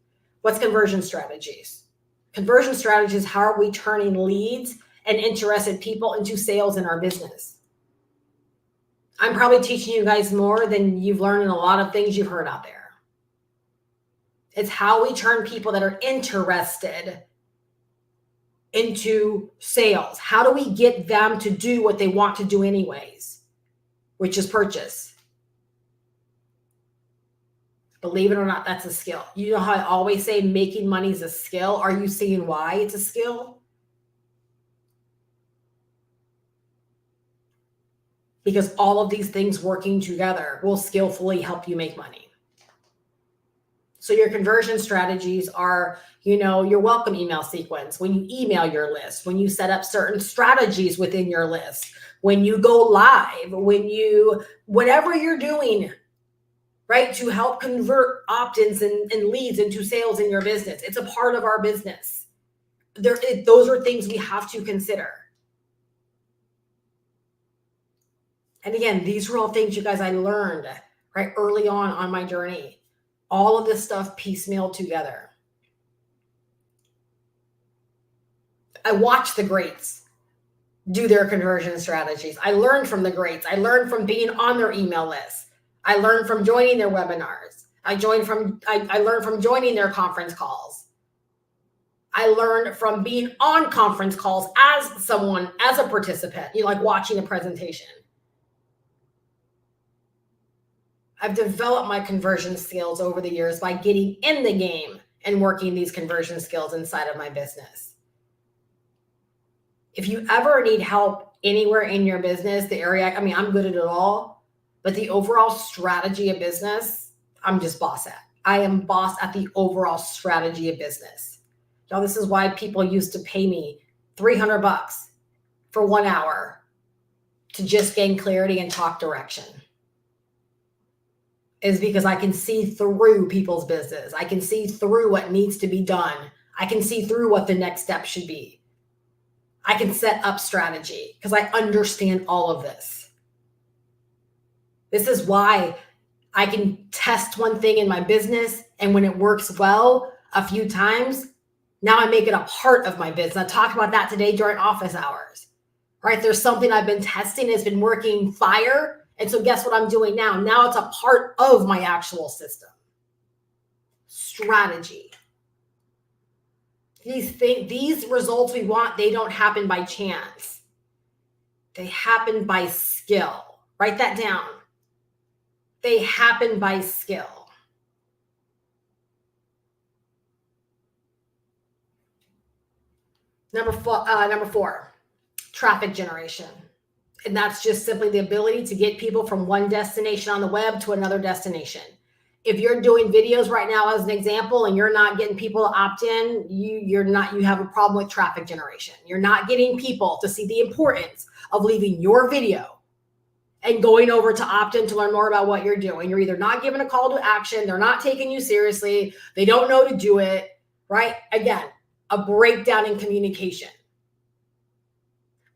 [SPEAKER 1] What's conversion strategies? Conversion strategies, how are we turning leads and interested people into sales in our business? I'm probably teaching you guys more than you've learned in a lot of things you've heard out there. It's how we turn people that are interested into sales. How do we get them to do what they want to do anyways, which is purchase? Believe it or not, that's a skill. You know how I always say making money is a skill? Are you seeing why it's a skill? Because all of these things working together will skillfully help you make money. So your conversion strategies are, your welcome email sequence, when you email your list, when you set up certain strategies within your list, when you go live, whatever you're doing, right, to help convert opt-ins and leads into sales in your business. It's a part of our business. Those are things we have to consider. And again, these were all things, you guys, I learned right early on my journey. All of this stuff piecemeal together. I watched the greats do their conversion strategies. I learned from the greats. I learned from being on their email list. I learned from joining their webinars. I learned from joining their conference calls. I learned from being on conference calls as a participant, like watching a presentation. I've developed my conversion skills over the years by getting in the game and working these conversion skills inside of my business. If you ever need help anywhere in your business, I'm good at it all, but the overall strategy of business, I'm just boss at. I am boss at the overall strategy of business. Now, this is why people used to pay me $300 for 1 hour to just gain clarity and talk direction. Is because I can see through people's business. I can see through what needs to be done. I can see through what the next step should be. I can set up strategy because I understand all of this. This is why I can test one thing in my business, and when it works well a few times, now I make it a part of my business. I talked about that today during office hours, right? There's something I've been testing, it's been working fire. And so guess what I'm doing now? Now it's a part of my actual system. Strategy. These results we want, they don't happen by chance. They happen by skill. Write that down. They happen by skill. Number 4, traffic generation. And that's just simply the ability to get people from one destination on the web to another destination. If you're doing videos right now as an example and you're not getting people to opt in, you have a problem with traffic generation. You're not getting people to see the importance of leaving your video and going over to opt in to learn more about what you're doing. You're either not giving a call to action, they're not taking you seriously, they don't know to do it, right? Again, a breakdown in communication.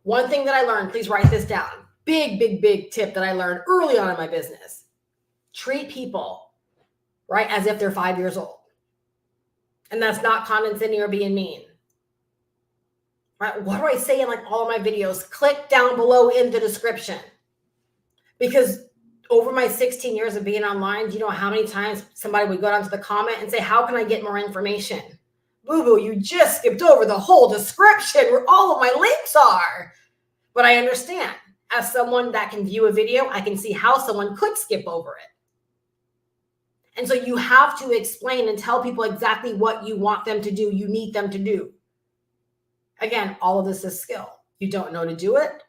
[SPEAKER 1] One thing that I learned, please write this down. Big, big, big tip that I learned early on in my business. Treat people, right, as if they're 5 years old. And that's not condescending or being mean. Right? What do I say in like all of my videos? Click down below in the description. Because over my 16 years of being online, do you know how many times somebody would go down to the comment and say, how can I get more information? Boo-boo, you just skipped over the whole description where all of my links are. But I understand, as someone that can view a video, I can see how someone could skip over it. And so you have to explain and tell people exactly what you want them to do, you need them to do. Again, all of this is skill. You don't know to do it.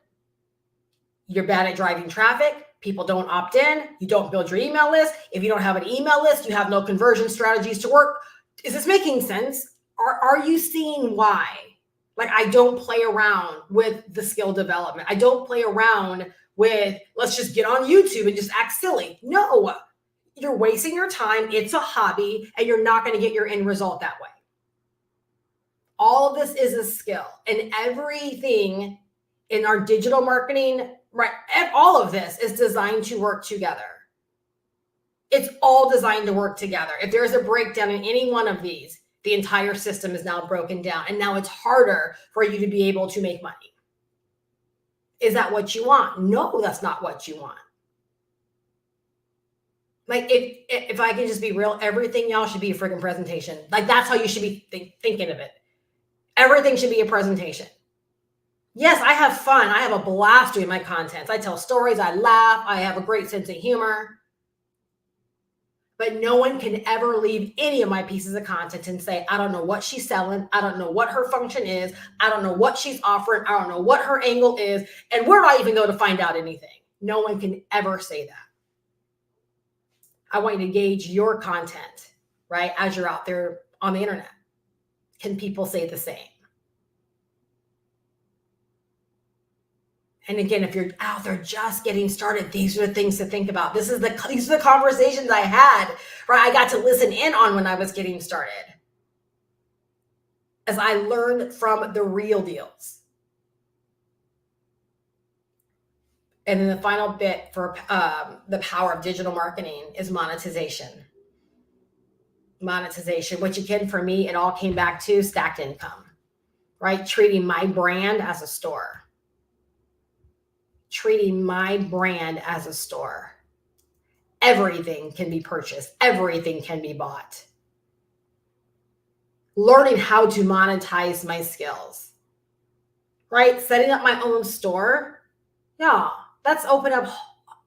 [SPEAKER 1] You're bad at driving traffic. People don't opt in. You don't build your email list. If you don't have an email list, you have no conversion strategies to work. Is this making sense? Are you seeing why? Like, I don't play around with the skill development. I don't play around with, let's just get on YouTube and just act silly. No, you're wasting your time. It's a hobby, and you're not going to get your end result that way. All of this is a skill, and everything in our digital marketing, right? And all of this is designed to work together. It's all designed to work together. If there's a breakdown in any one of these, the entire system is now broken down, and now it's harder for you to be able to make money. Is that what you want? No, that's not what you want. Like, if I can just be real, everything y'all should be a freaking presentation. Like, that's how you should be thinking of it. Everything should be a presentation. Yes, I have fun. I have a blast doing my content. I tell stories. I laugh. I have a great sense of humor. But no one can ever leave any of my pieces of content and say, I don't know what she's selling. I don't know what her function is. I don't know what she's offering. I don't know what her angle is. And where do I even go to find out anything? No one can ever say that. I want you to gauge your content, right, as you're out there on the internet. Can people say the same? And again, if you're out there just getting started, these are the things to think about. These are the conversations I had, right? I got to listen in on when I was getting started, as I learned from the real deals. And then the final bit for the power of digital marketing is monetization. Monetization, which again, for me, it all came back to stacked income, right? Treating my brand as a store. Treating my brand as a store. Everything can be purchased. Everything can be bought. Learning how to monetize my skills, right? Setting up my own store. Yeah, that's opened up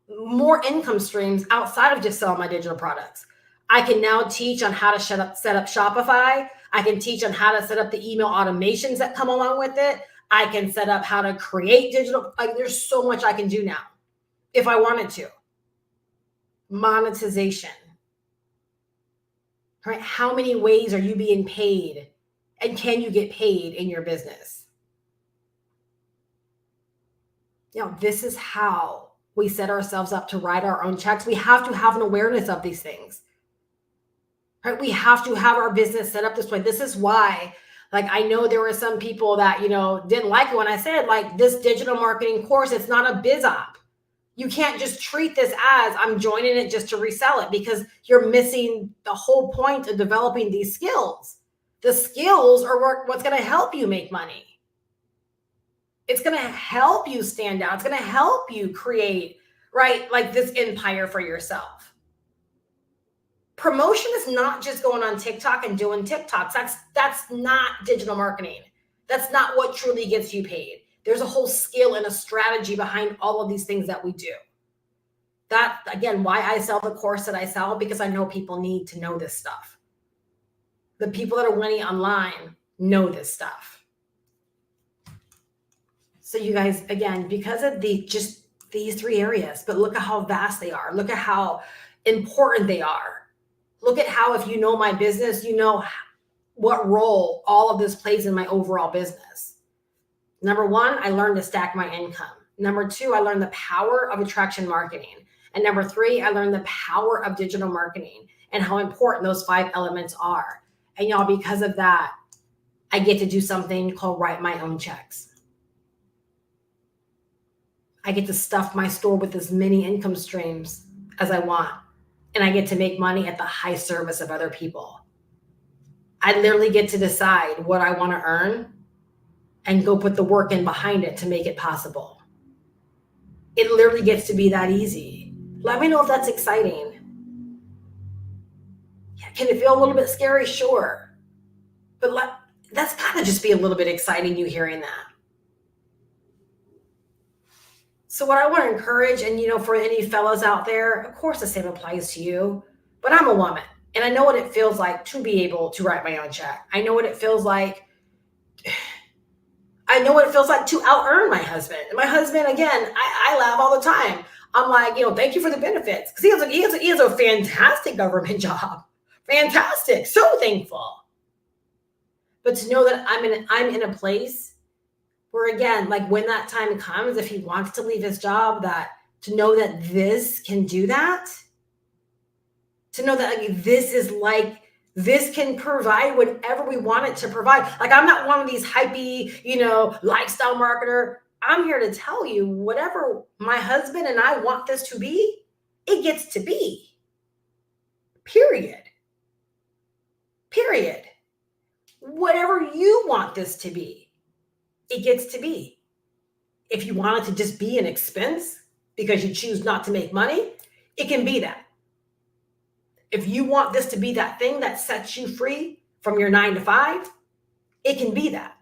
[SPEAKER 1] more income streams outside of just selling my digital products. I can now teach on how to set up Shopify. I can teach on how to set up the email automations that come along with it. I can set up how to create digital. Like, there's so much I can do now if I wanted to. Monetization. Right? How many ways are you being paid? And can you get paid in your business? You know, this is how we set ourselves up to write our own checks. We have to have an awareness of these things. Right? We have to have our business set up this way. This is why, like, I know there were some people that, you know, didn't like it when I said, like, this digital marketing course, it's not a biz op. You can't just treat this as I'm joining it just to resell it, because you're missing the whole point of developing these skills. The skills are what's going to help you make money. It's going to help you stand out. It's going to help you create, right, like this empire for yourself. Promotion is not just going on TikTok and doing TikToks. That's not digital marketing. That's not what truly gets you paid. There's a whole skill and a strategy behind all of these things that we do. That, again, why I sell the course that I sell, because I know people need to know this stuff. The people that are winning online know this stuff. So you guys, again, because of just these three areas, but look at how vast they are. Look at how important they are. Look at how, if you know my business, you know what role all of this plays in my overall business. Number one, I learned to stack my income. Number two, I learned the power of attraction marketing. And number three, I learned the power of digital marketing and how important those 5 elements are. And y'all, because of that, I get to do something called write my own checks. I get to stuff my store with as many income streams as I want. And I get to make money at the high service of other people. I literally get to decide what I want to earn and go put the work in behind it to make it possible. It literally gets to be that easy. Let me know if that's exciting. Can it feel a little bit scary? Sure. But that's got to just be a little bit exciting, you hearing that. So what I want to encourage, and for any fellas out there, of course the same applies to you, but I'm a woman and I know what it feels like to be able to write my own check. I know what it feels like. I know what it feels like to out earn my husband. And my husband, again, I laugh all the time. I'm like, thank you for the benefits, because he has a fantastic government job. Fantastic. So thankful. But to know that I'm in a place where, again, like when that time comes, if he wants to leave his job, to know that this can do that, to know that this can provide whatever we want it to provide. Like, I'm not one of these hypey, lifestyle marketer. I'm here to tell you, whatever my husband and I want this to be, it gets to be. Period. Whatever you want this to be, it gets to be. If you want it to just be an expense because you choose not to make money, it can be that. If you want this to be that thing that sets you free from your 9 to 5, it can be that.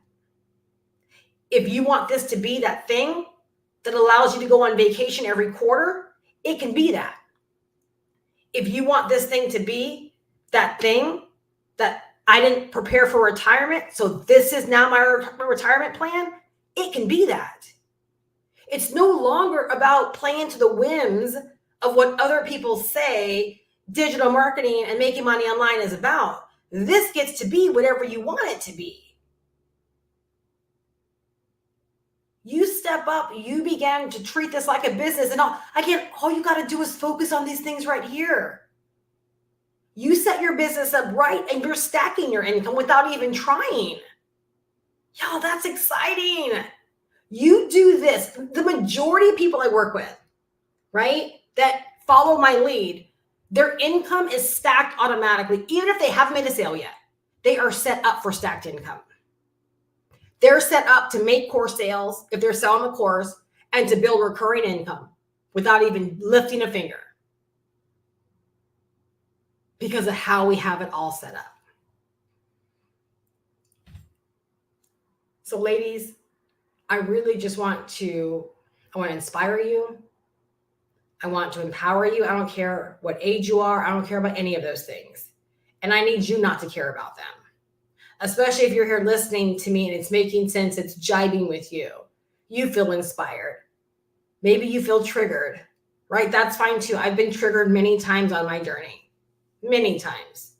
[SPEAKER 1] If you want this to be that thing that allows you to go on vacation every quarter, it can be that. If you want this thing to be that thing that I didn't prepare for retirement, so this is now my retirement plan, it can be that. It's no longer about playing to the whims of what other people say digital marketing and making money online is about. This gets to be whatever you want it to be. You step up, you begin to treat this like a business, and all you got to do is focus on these things right here. You set your business up right and you're stacking your income without even trying. Yo, that's exciting. You do this. The majority of people I work with, right, that follow my lead, their income is stacked automatically. Even if they haven't made a sale yet, they are set up for stacked income. They're set up to make course sales if they're selling the course and to build recurring income without even lifting a finger, because of how we have it all set up. So ladies, I really just want to inspire you. I want to empower you. I don't care what age you are. I don't care about any of those things. And I need you not to care about them, especially if you're here listening to me and it's making sense. It's jibing with you. You feel inspired. Maybe you feel triggered, right? That's fine too. I've been triggered many times on my journey, many times.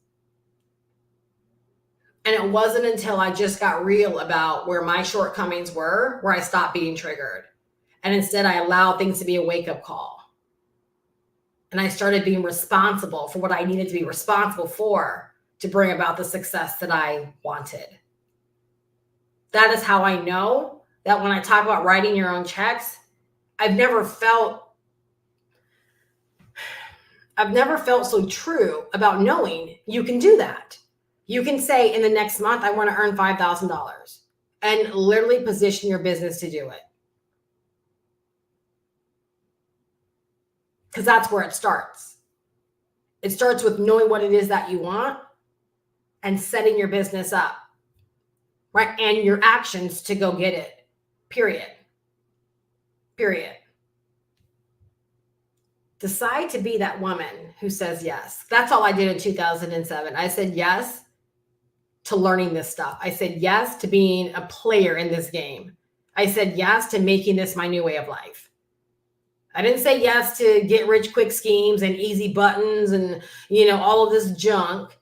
[SPEAKER 1] And it wasn't until I just got real about where my shortcomings were, where I stopped being triggered. And instead I allowed things to be a wake-up call. And I started being responsible for what I needed to be responsible for to bring about the success that I wanted. That is how I know that when I talk about writing your own checks, I've never felt so true about knowing you can do that. You can say, in the next month, I want to earn $5,000, and literally position your business to do it. Because that's where it starts. It starts with knowing what it is that you want and setting your business up, right? And your actions to go get it, period. Decide to be that woman who says yes. That's all I did in 2007. I said yes to learning this stuff. I said yes to being a player in this game. I said yes to making this my new way of life. I didn't say yes to get rich quick schemes and easy buttons and, all of this junk.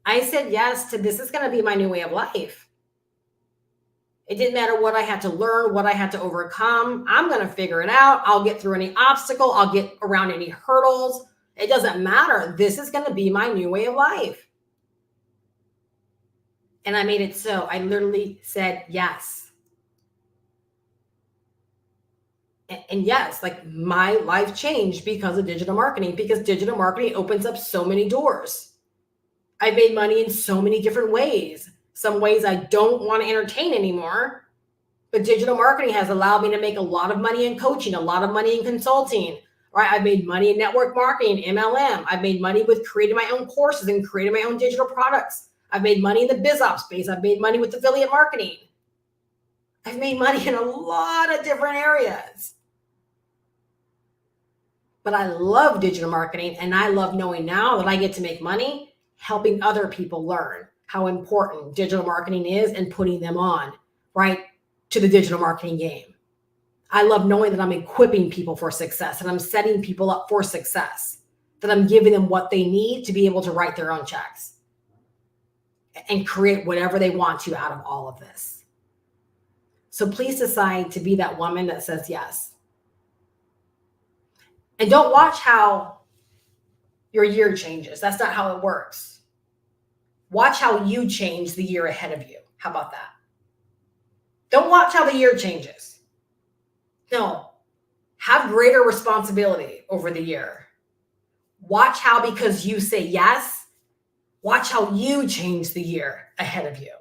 [SPEAKER 1] I said yes to this is going to be my new way of life. It didn't matter what I had to learn, what I had to overcome. I'm going to figure it out. I'll get through any obstacle. I'll get around any hurdles. It doesn't matter. This is going to be my new way of life. And I made it so. I literally said yes. And yes, like my life changed because of digital marketing, because digital marketing opens up so many doors. I've made money in so many different ways. Some ways I don't want to entertain anymore, but digital marketing has allowed me to make a lot of money in coaching, a lot of money in consulting, right? I've made money in network marketing, MLM. I've made money with creating my own courses and creating my own digital products. I've made money in the biz ops space. I've made money with affiliate marketing. I've made money in a lot of different areas. But I love digital marketing, and I love knowing now that I get to make money helping other people learn how important digital marketing is and putting them on, right, to the digital marketing game. I love knowing that I'm equipping people for success and I'm setting people up for success, that I'm giving them what they need to be able to write their own checks and create whatever they want to out of all of this. So please decide to be that woman that says yes. And don't watch how your year changes. That's not how it works. Watch how you change the year ahead of you. How about that? Don't watch how the year changes. No, have greater responsibility over the year. Watch how, because you say yes, watch how you change the year ahead of you.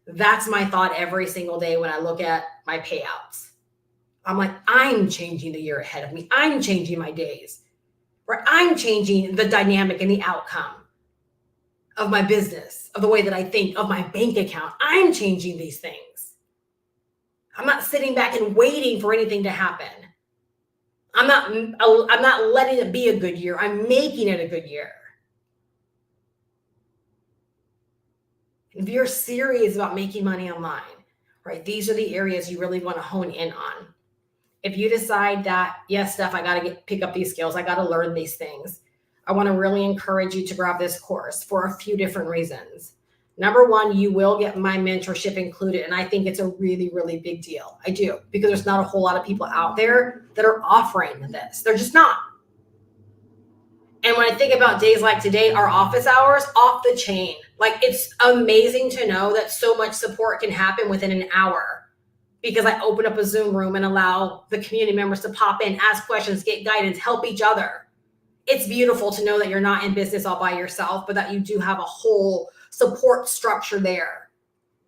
[SPEAKER 1] That's my thought every single day when I look at my payouts. I'm like, I'm changing the year ahead of me. I'm changing my days. Right? I'm changing the dynamic and the outcome of my business, of the way that I think, of my bank account. I'm changing these things. I'm not sitting back and waiting for anything to happen. I'm not letting it be a good year. I'm making it a good year. If you're serious about making money online, right, these are the areas you really want to hone in on. If you decide that, yes, Steph, I got to pick up these skills, I got to learn these things, I want to really encourage you to grab this course for a few different reasons. Number one, you will get my mentorship included. And I think it's a really, really big deal. I do, because there's not a whole lot of people out there that are offering this. They're just not. And when I think about days like today, our office hours, off the chain. Like, it's amazing to know that so much support can happen within an hour, because I open up a Zoom room and allow the community members to pop in, ask questions, get guidance, help each other. It's beautiful to know that you're not in business all by yourself, but that you do have a whole support structure there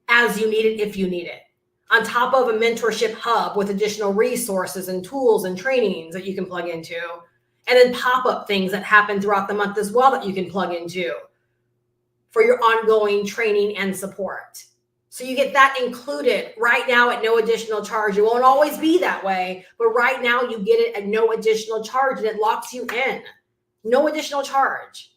[SPEAKER 1] as you need it, if you need it. On top of a mentorship hub with additional resources and tools and trainings that you can plug into, and then pop-up things that happen throughout the month as well that you can plug into for your ongoing training and support. So you get that included right now at no additional charge. It won't always be that way, but right now you get it at no additional charge, and it locks you in. No additional charge.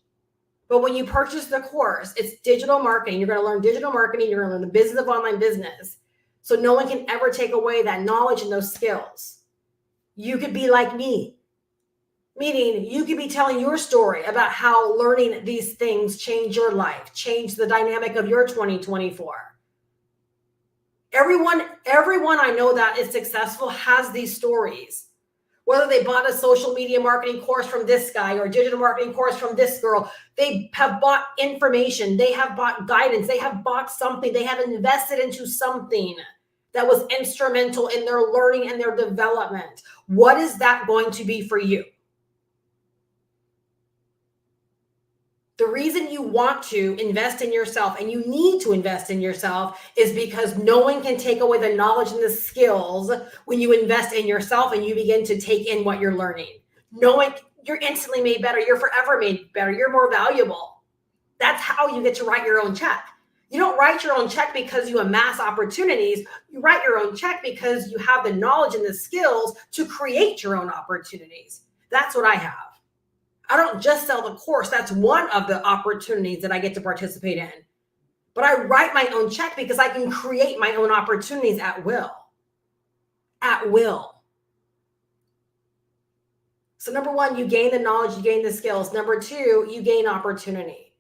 [SPEAKER 1] But when you purchase the course, it's digital marketing. You're going to learn digital marketing. You're going to learn the business of online business. So no one can ever take away that knowledge and those skills. You could be like me, meaning you could be telling your story about how learning these things change your life, change the dynamic of your 2024. Everyone I know that is successful has these stories. Whether they bought a social media marketing course from this guy or a digital marketing course from this girl, they have bought information, they have bought guidance, they have bought something, they have invested into something that was instrumental in their learning and their development. What is that going to be for you? The reason you want to invest in yourself, and you need to invest in yourself, is because no one can take away the knowledge and the skills when you invest in yourself and you begin to take in what you're learning. No one, you're instantly made better. You're forever made better. You're more valuable. That's how you get to write your own check. You don't write your own check because you amass opportunities. You write your own check because you have the knowledge and the skills to create your own opportunities. That's what I have. I don't just sell the course. That's one of the opportunities that I get to participate in. But I write my own check because I can create my own opportunities at will. At will. So number one, you gain the knowledge, you gain the skills. Number two, you gain opportunity.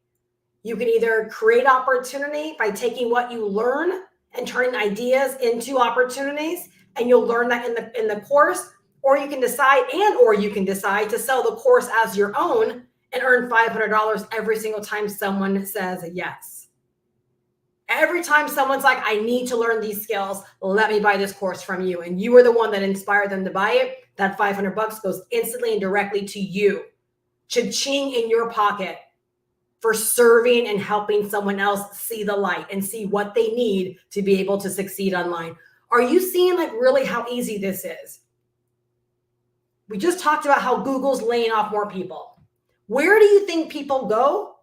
[SPEAKER 1] You can either create opportunity by taking what you learn and turning ideas into opportunities, and you'll learn that in the course. Or you can decide to sell the course as your own and earn $500 every single time someone says yes. Every time someone's like, I need to learn these skills, let me buy this course from you. And you were the one that inspired them to buy it. That $500 goes instantly and directly to you. Cha-ching in your pocket for serving and helping someone else see the light and see what they need to be able to succeed online. Are you seeing like really how easy this is? We just talked about how Google's laying off more people. Where do you think people go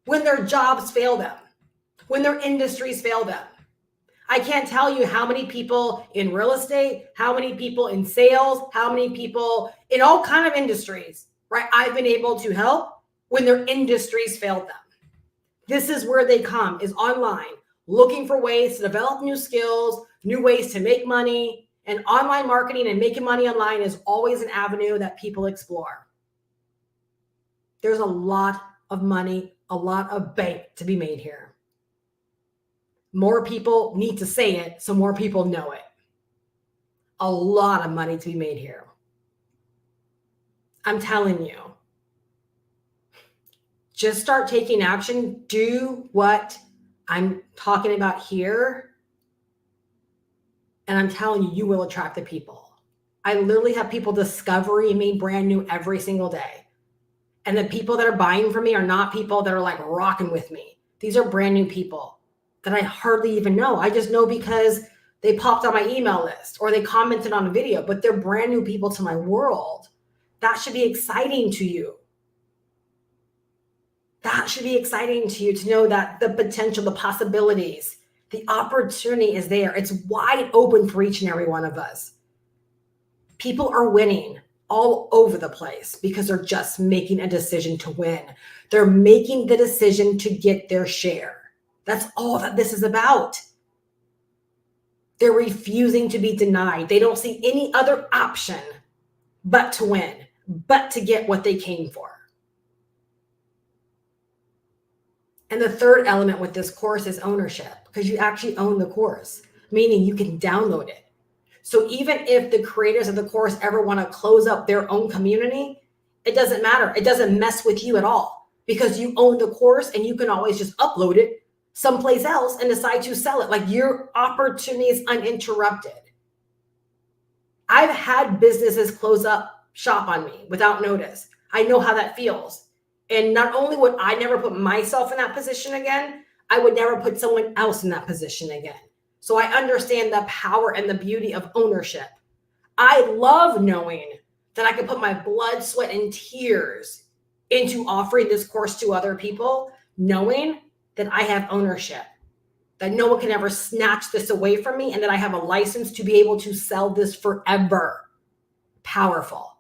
[SPEAKER 1] when their jobs fail them? When their industries fail them? I can't tell you how many people in real estate, how many people in sales, how many people in all kind of industries, right? I've been able to help when their industries failed them. This is where they come, is online, looking for ways to develop new skills, new ways to make money, and online marketing and making money online is always an avenue that people explore. There's a lot of money, a lot of bank to be made here. More people need to say it so more people know it. A lot of money to be made here. I'm telling you. Just start taking action. Do what I'm talking about here. And I'm telling you, you will attract the people. I literally have people discovering me brand new every single day. And the people that are buying from me are not people that are like rocking with me. These are brand new people that I hardly even know. I just know because they popped on my email list or they commented on a video, but they're brand new people to my world. That should be exciting to you. That should be exciting to you to know that the potential, the possibilities, the opportunity is there. It's wide open for each and every one of us. People are winning all over the place because they're just making a decision to win. They're making the decision to get their share. That's all that this is about. They're refusing to be denied. They don't see any other option but to win, but to get what they came for. And the third element with this course is ownership, because you actually own the course, meaning you can download it. So even if the creators of the course ever want to close up their own community, it doesn't matter. It doesn't mess with you at all because you own the course and you can always just upload it someplace else and decide to sell it. Like your opportunity is uninterrupted. I've had businesses close up shop on me without notice. I know how that feels. And not only would I never put myself in that position again, I would never put someone else in that position again. So I understand the power and the beauty of ownership. I love knowing that I can put my blood, sweat, and tears into offering this course to other people, knowing that I have ownership, that no one can ever snatch this away from me, and that I have a license to be able to sell this forever. Powerful.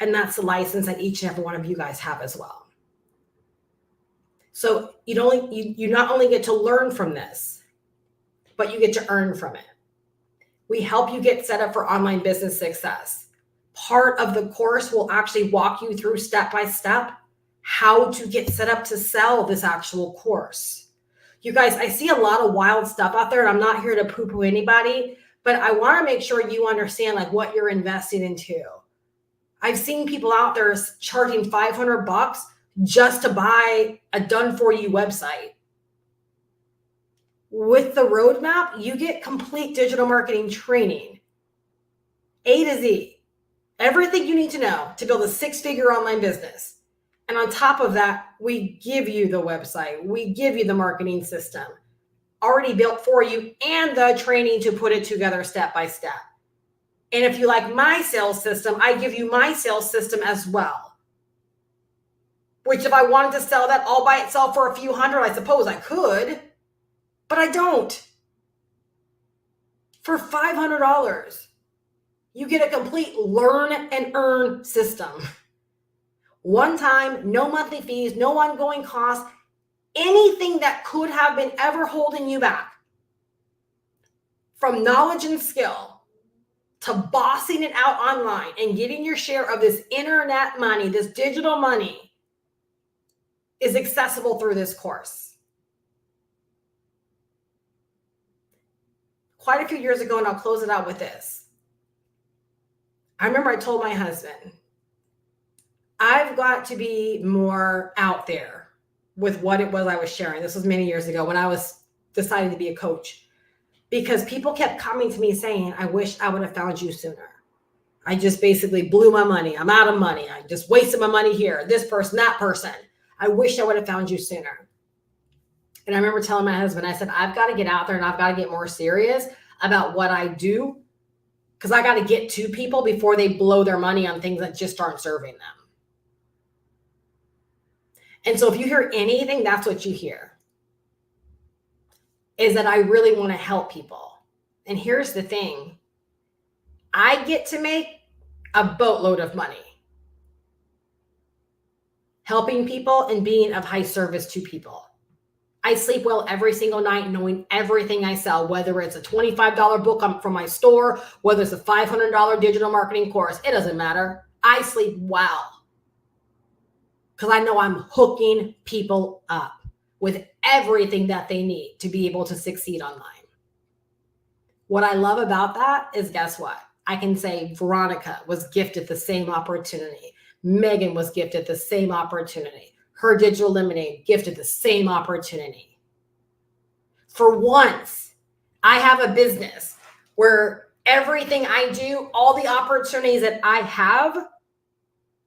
[SPEAKER 1] And that's the license that each and every one of you guys have as well. So you not only get to learn from this, but you get to earn from it. We help you get set up for online business success. Part of the course will actually walk you through step by step how to get set up to sell this actual course. You guys, I see a lot of wild stuff out there, and I'm not here to poo-poo anybody, but I want to make sure you understand like what you're investing into. I've seen people out there charging $500 just to buy a done-for-you website. With the roadmap, you get complete digital marketing training, A to Z, everything you need to know to build a six-figure online business. And on top of that, we give you the website, we give you the marketing system already built for you and the training to put it together step by step. And if you like my sales system, I give you my sales system as well. Which if I wanted to sell that all by itself for a few hundred, I suppose I could, but I don't. For $500, you get a complete learn and earn system. One time, no monthly fees, no ongoing costs, anything that could have been ever holding you back from knowledge and skill to bossing it out online and getting your share of this internet money, this digital money, is accessible through this course. Quite a few years ago, and I'll close it out with this. I remember I told my husband, I've got to be more out there with what it was I was sharing. This was many years ago when I was decided to be a coach, because people kept coming to me saying, I wish I would have found you sooner. I just basically blew my money. I'm out of money. I just wasted my money here. This person, that person. I wish I would have found you sooner. And I remember telling my husband, I said, I've got to get out there and I've got to get more serious about what I do, because I got to get to people before they blow their money on things that just aren't serving them. And so if you hear anything, that's what you hear, is that I really want to help people. And here's the thing. I get to make a boatload of money helping people and being of high service to people. I sleep well every single night knowing everything I sell, whether it's a $25 book from my store, whether it's a $500 digital marketing course, it doesn't matter. I sleep well because I know I'm hooking people up with everything that they need to be able to succeed online. What I love about that is, guess what? I can say Veronica was gifted the same opportunity. Megan was gifted the same opportunity. Her Digital Lemonade gifted the same opportunity. For once, I have a business where everything I do, all the opportunities that I have,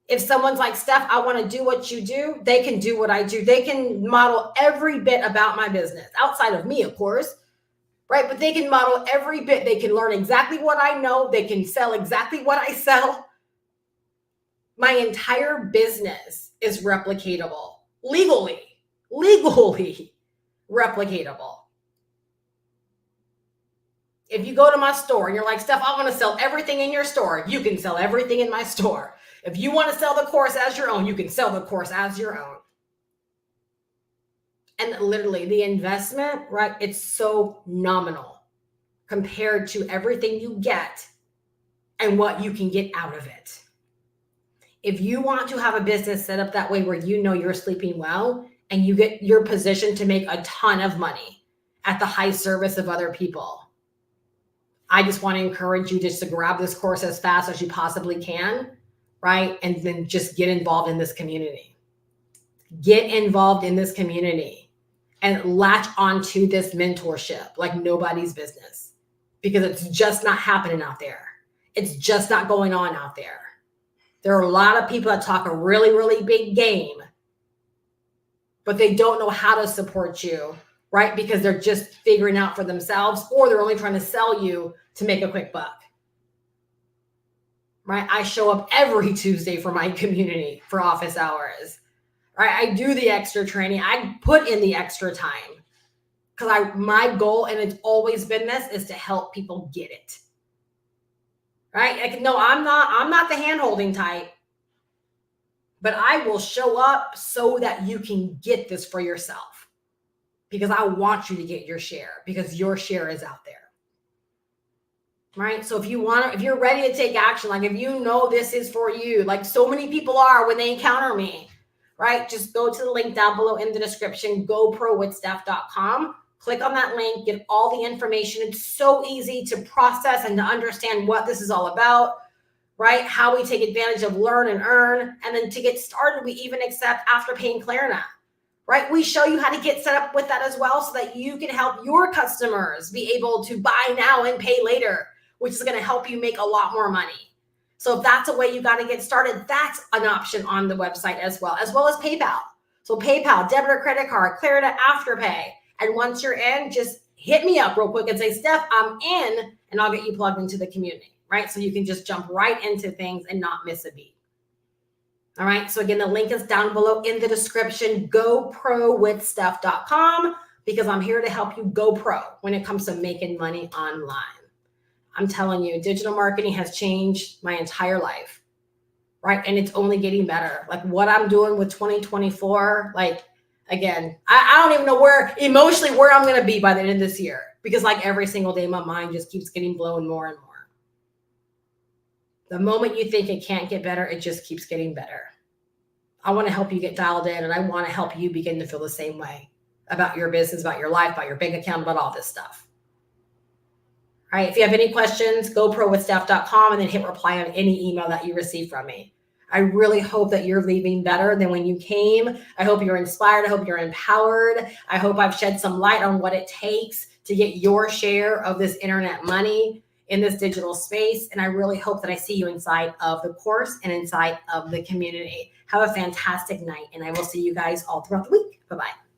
[SPEAKER 1] if someone's like, Steph, I want to do what you do, they can do what I do. They can model every bit about my business, outside of me, of course. Right? But they can model every bit. They can learn exactly what I know. They can sell exactly what I sell. My entire business is replicatable, legally replicatable. If you go to my store and you're like, Steph, I want to sell everything in your store, you can sell everything in my store. If you want to sell the course as your own, you can sell the course as your own. And literally the investment, right? It's so nominal compared to everything you get and what you can get out of it. If you want to have a business set up that way where you know you're sleeping well and you get your position to make a ton of money at the high service of other people, I just want to encourage you just to grab this course as fast as you possibly can, right? And then just get involved in this community. Get involved in this community and latch onto this mentorship like nobody's business, because it's just not happening out there. It's just not going on out there. There are a lot of people that talk a really, really big game, but they don't know how to support you, right? Because they're just figuring out for themselves, or they're only trying to sell you to make a quick buck, right? I show up every Tuesday for my community for office hours, right? I do the extra training. I put in the extra time because my goal, and it's always been this, is to help people get it. Right? Like, no, I'm not the hand-holding type, but I will show up so that you can get this for yourself, because I want you to get your share, because your share is out there. Right? So if you're ready to take action, like if you know this is for you, like so many people are when they encounter me, right? Just go to the link down below in the description, goprowithsteph.com. Click on that link, get all the information. It's so easy to process and to understand what this is all about, right? How we take advantage of learn and earn. And then to get started, we even accept Afterpay Klarna, right? We show you how to get set up with that as well, so that you can help your customers be able to buy now and pay later, which is going to help you make a lot more money. So if that's a way you got to get started, that's an option on the website as well as PayPal. So PayPal, debit or credit card, Klarna, Afterpay. And once you're in, just hit me up real quick and say, Steph, I'm in, and I'll get you plugged into the community, right? So you can just jump right into things and not miss a beat. All right. So again, the link is down below in the description, goprowithsteph.com, because I'm here to help you go pro when it comes to making money online. I'm telling you, digital marketing has changed my entire life, right? And it's only getting better. Like what I'm doing with 2024, like, again, I don't even know where I'm going to be by the end of this year, because like every single day, my mind just keeps getting blown more and more. The moment you think it can't get better, it just keeps getting better. I want to help you get dialed in, and I want to help you begin to feel the same way about your business, about your life, about your bank account, about all this stuff. All right. If you have any questions, goprowithsteph.com, and then hit reply on any email that you receive from me. I really hope that you're leaving better than when you came. I hope you're inspired. I hope you're empowered. I hope I've shed some light on what it takes to get your share of this internet money in this digital space. And I really hope that I see you inside of the course and inside of the community. Have a fantastic night, and I will see you guys all throughout the week. Bye-bye.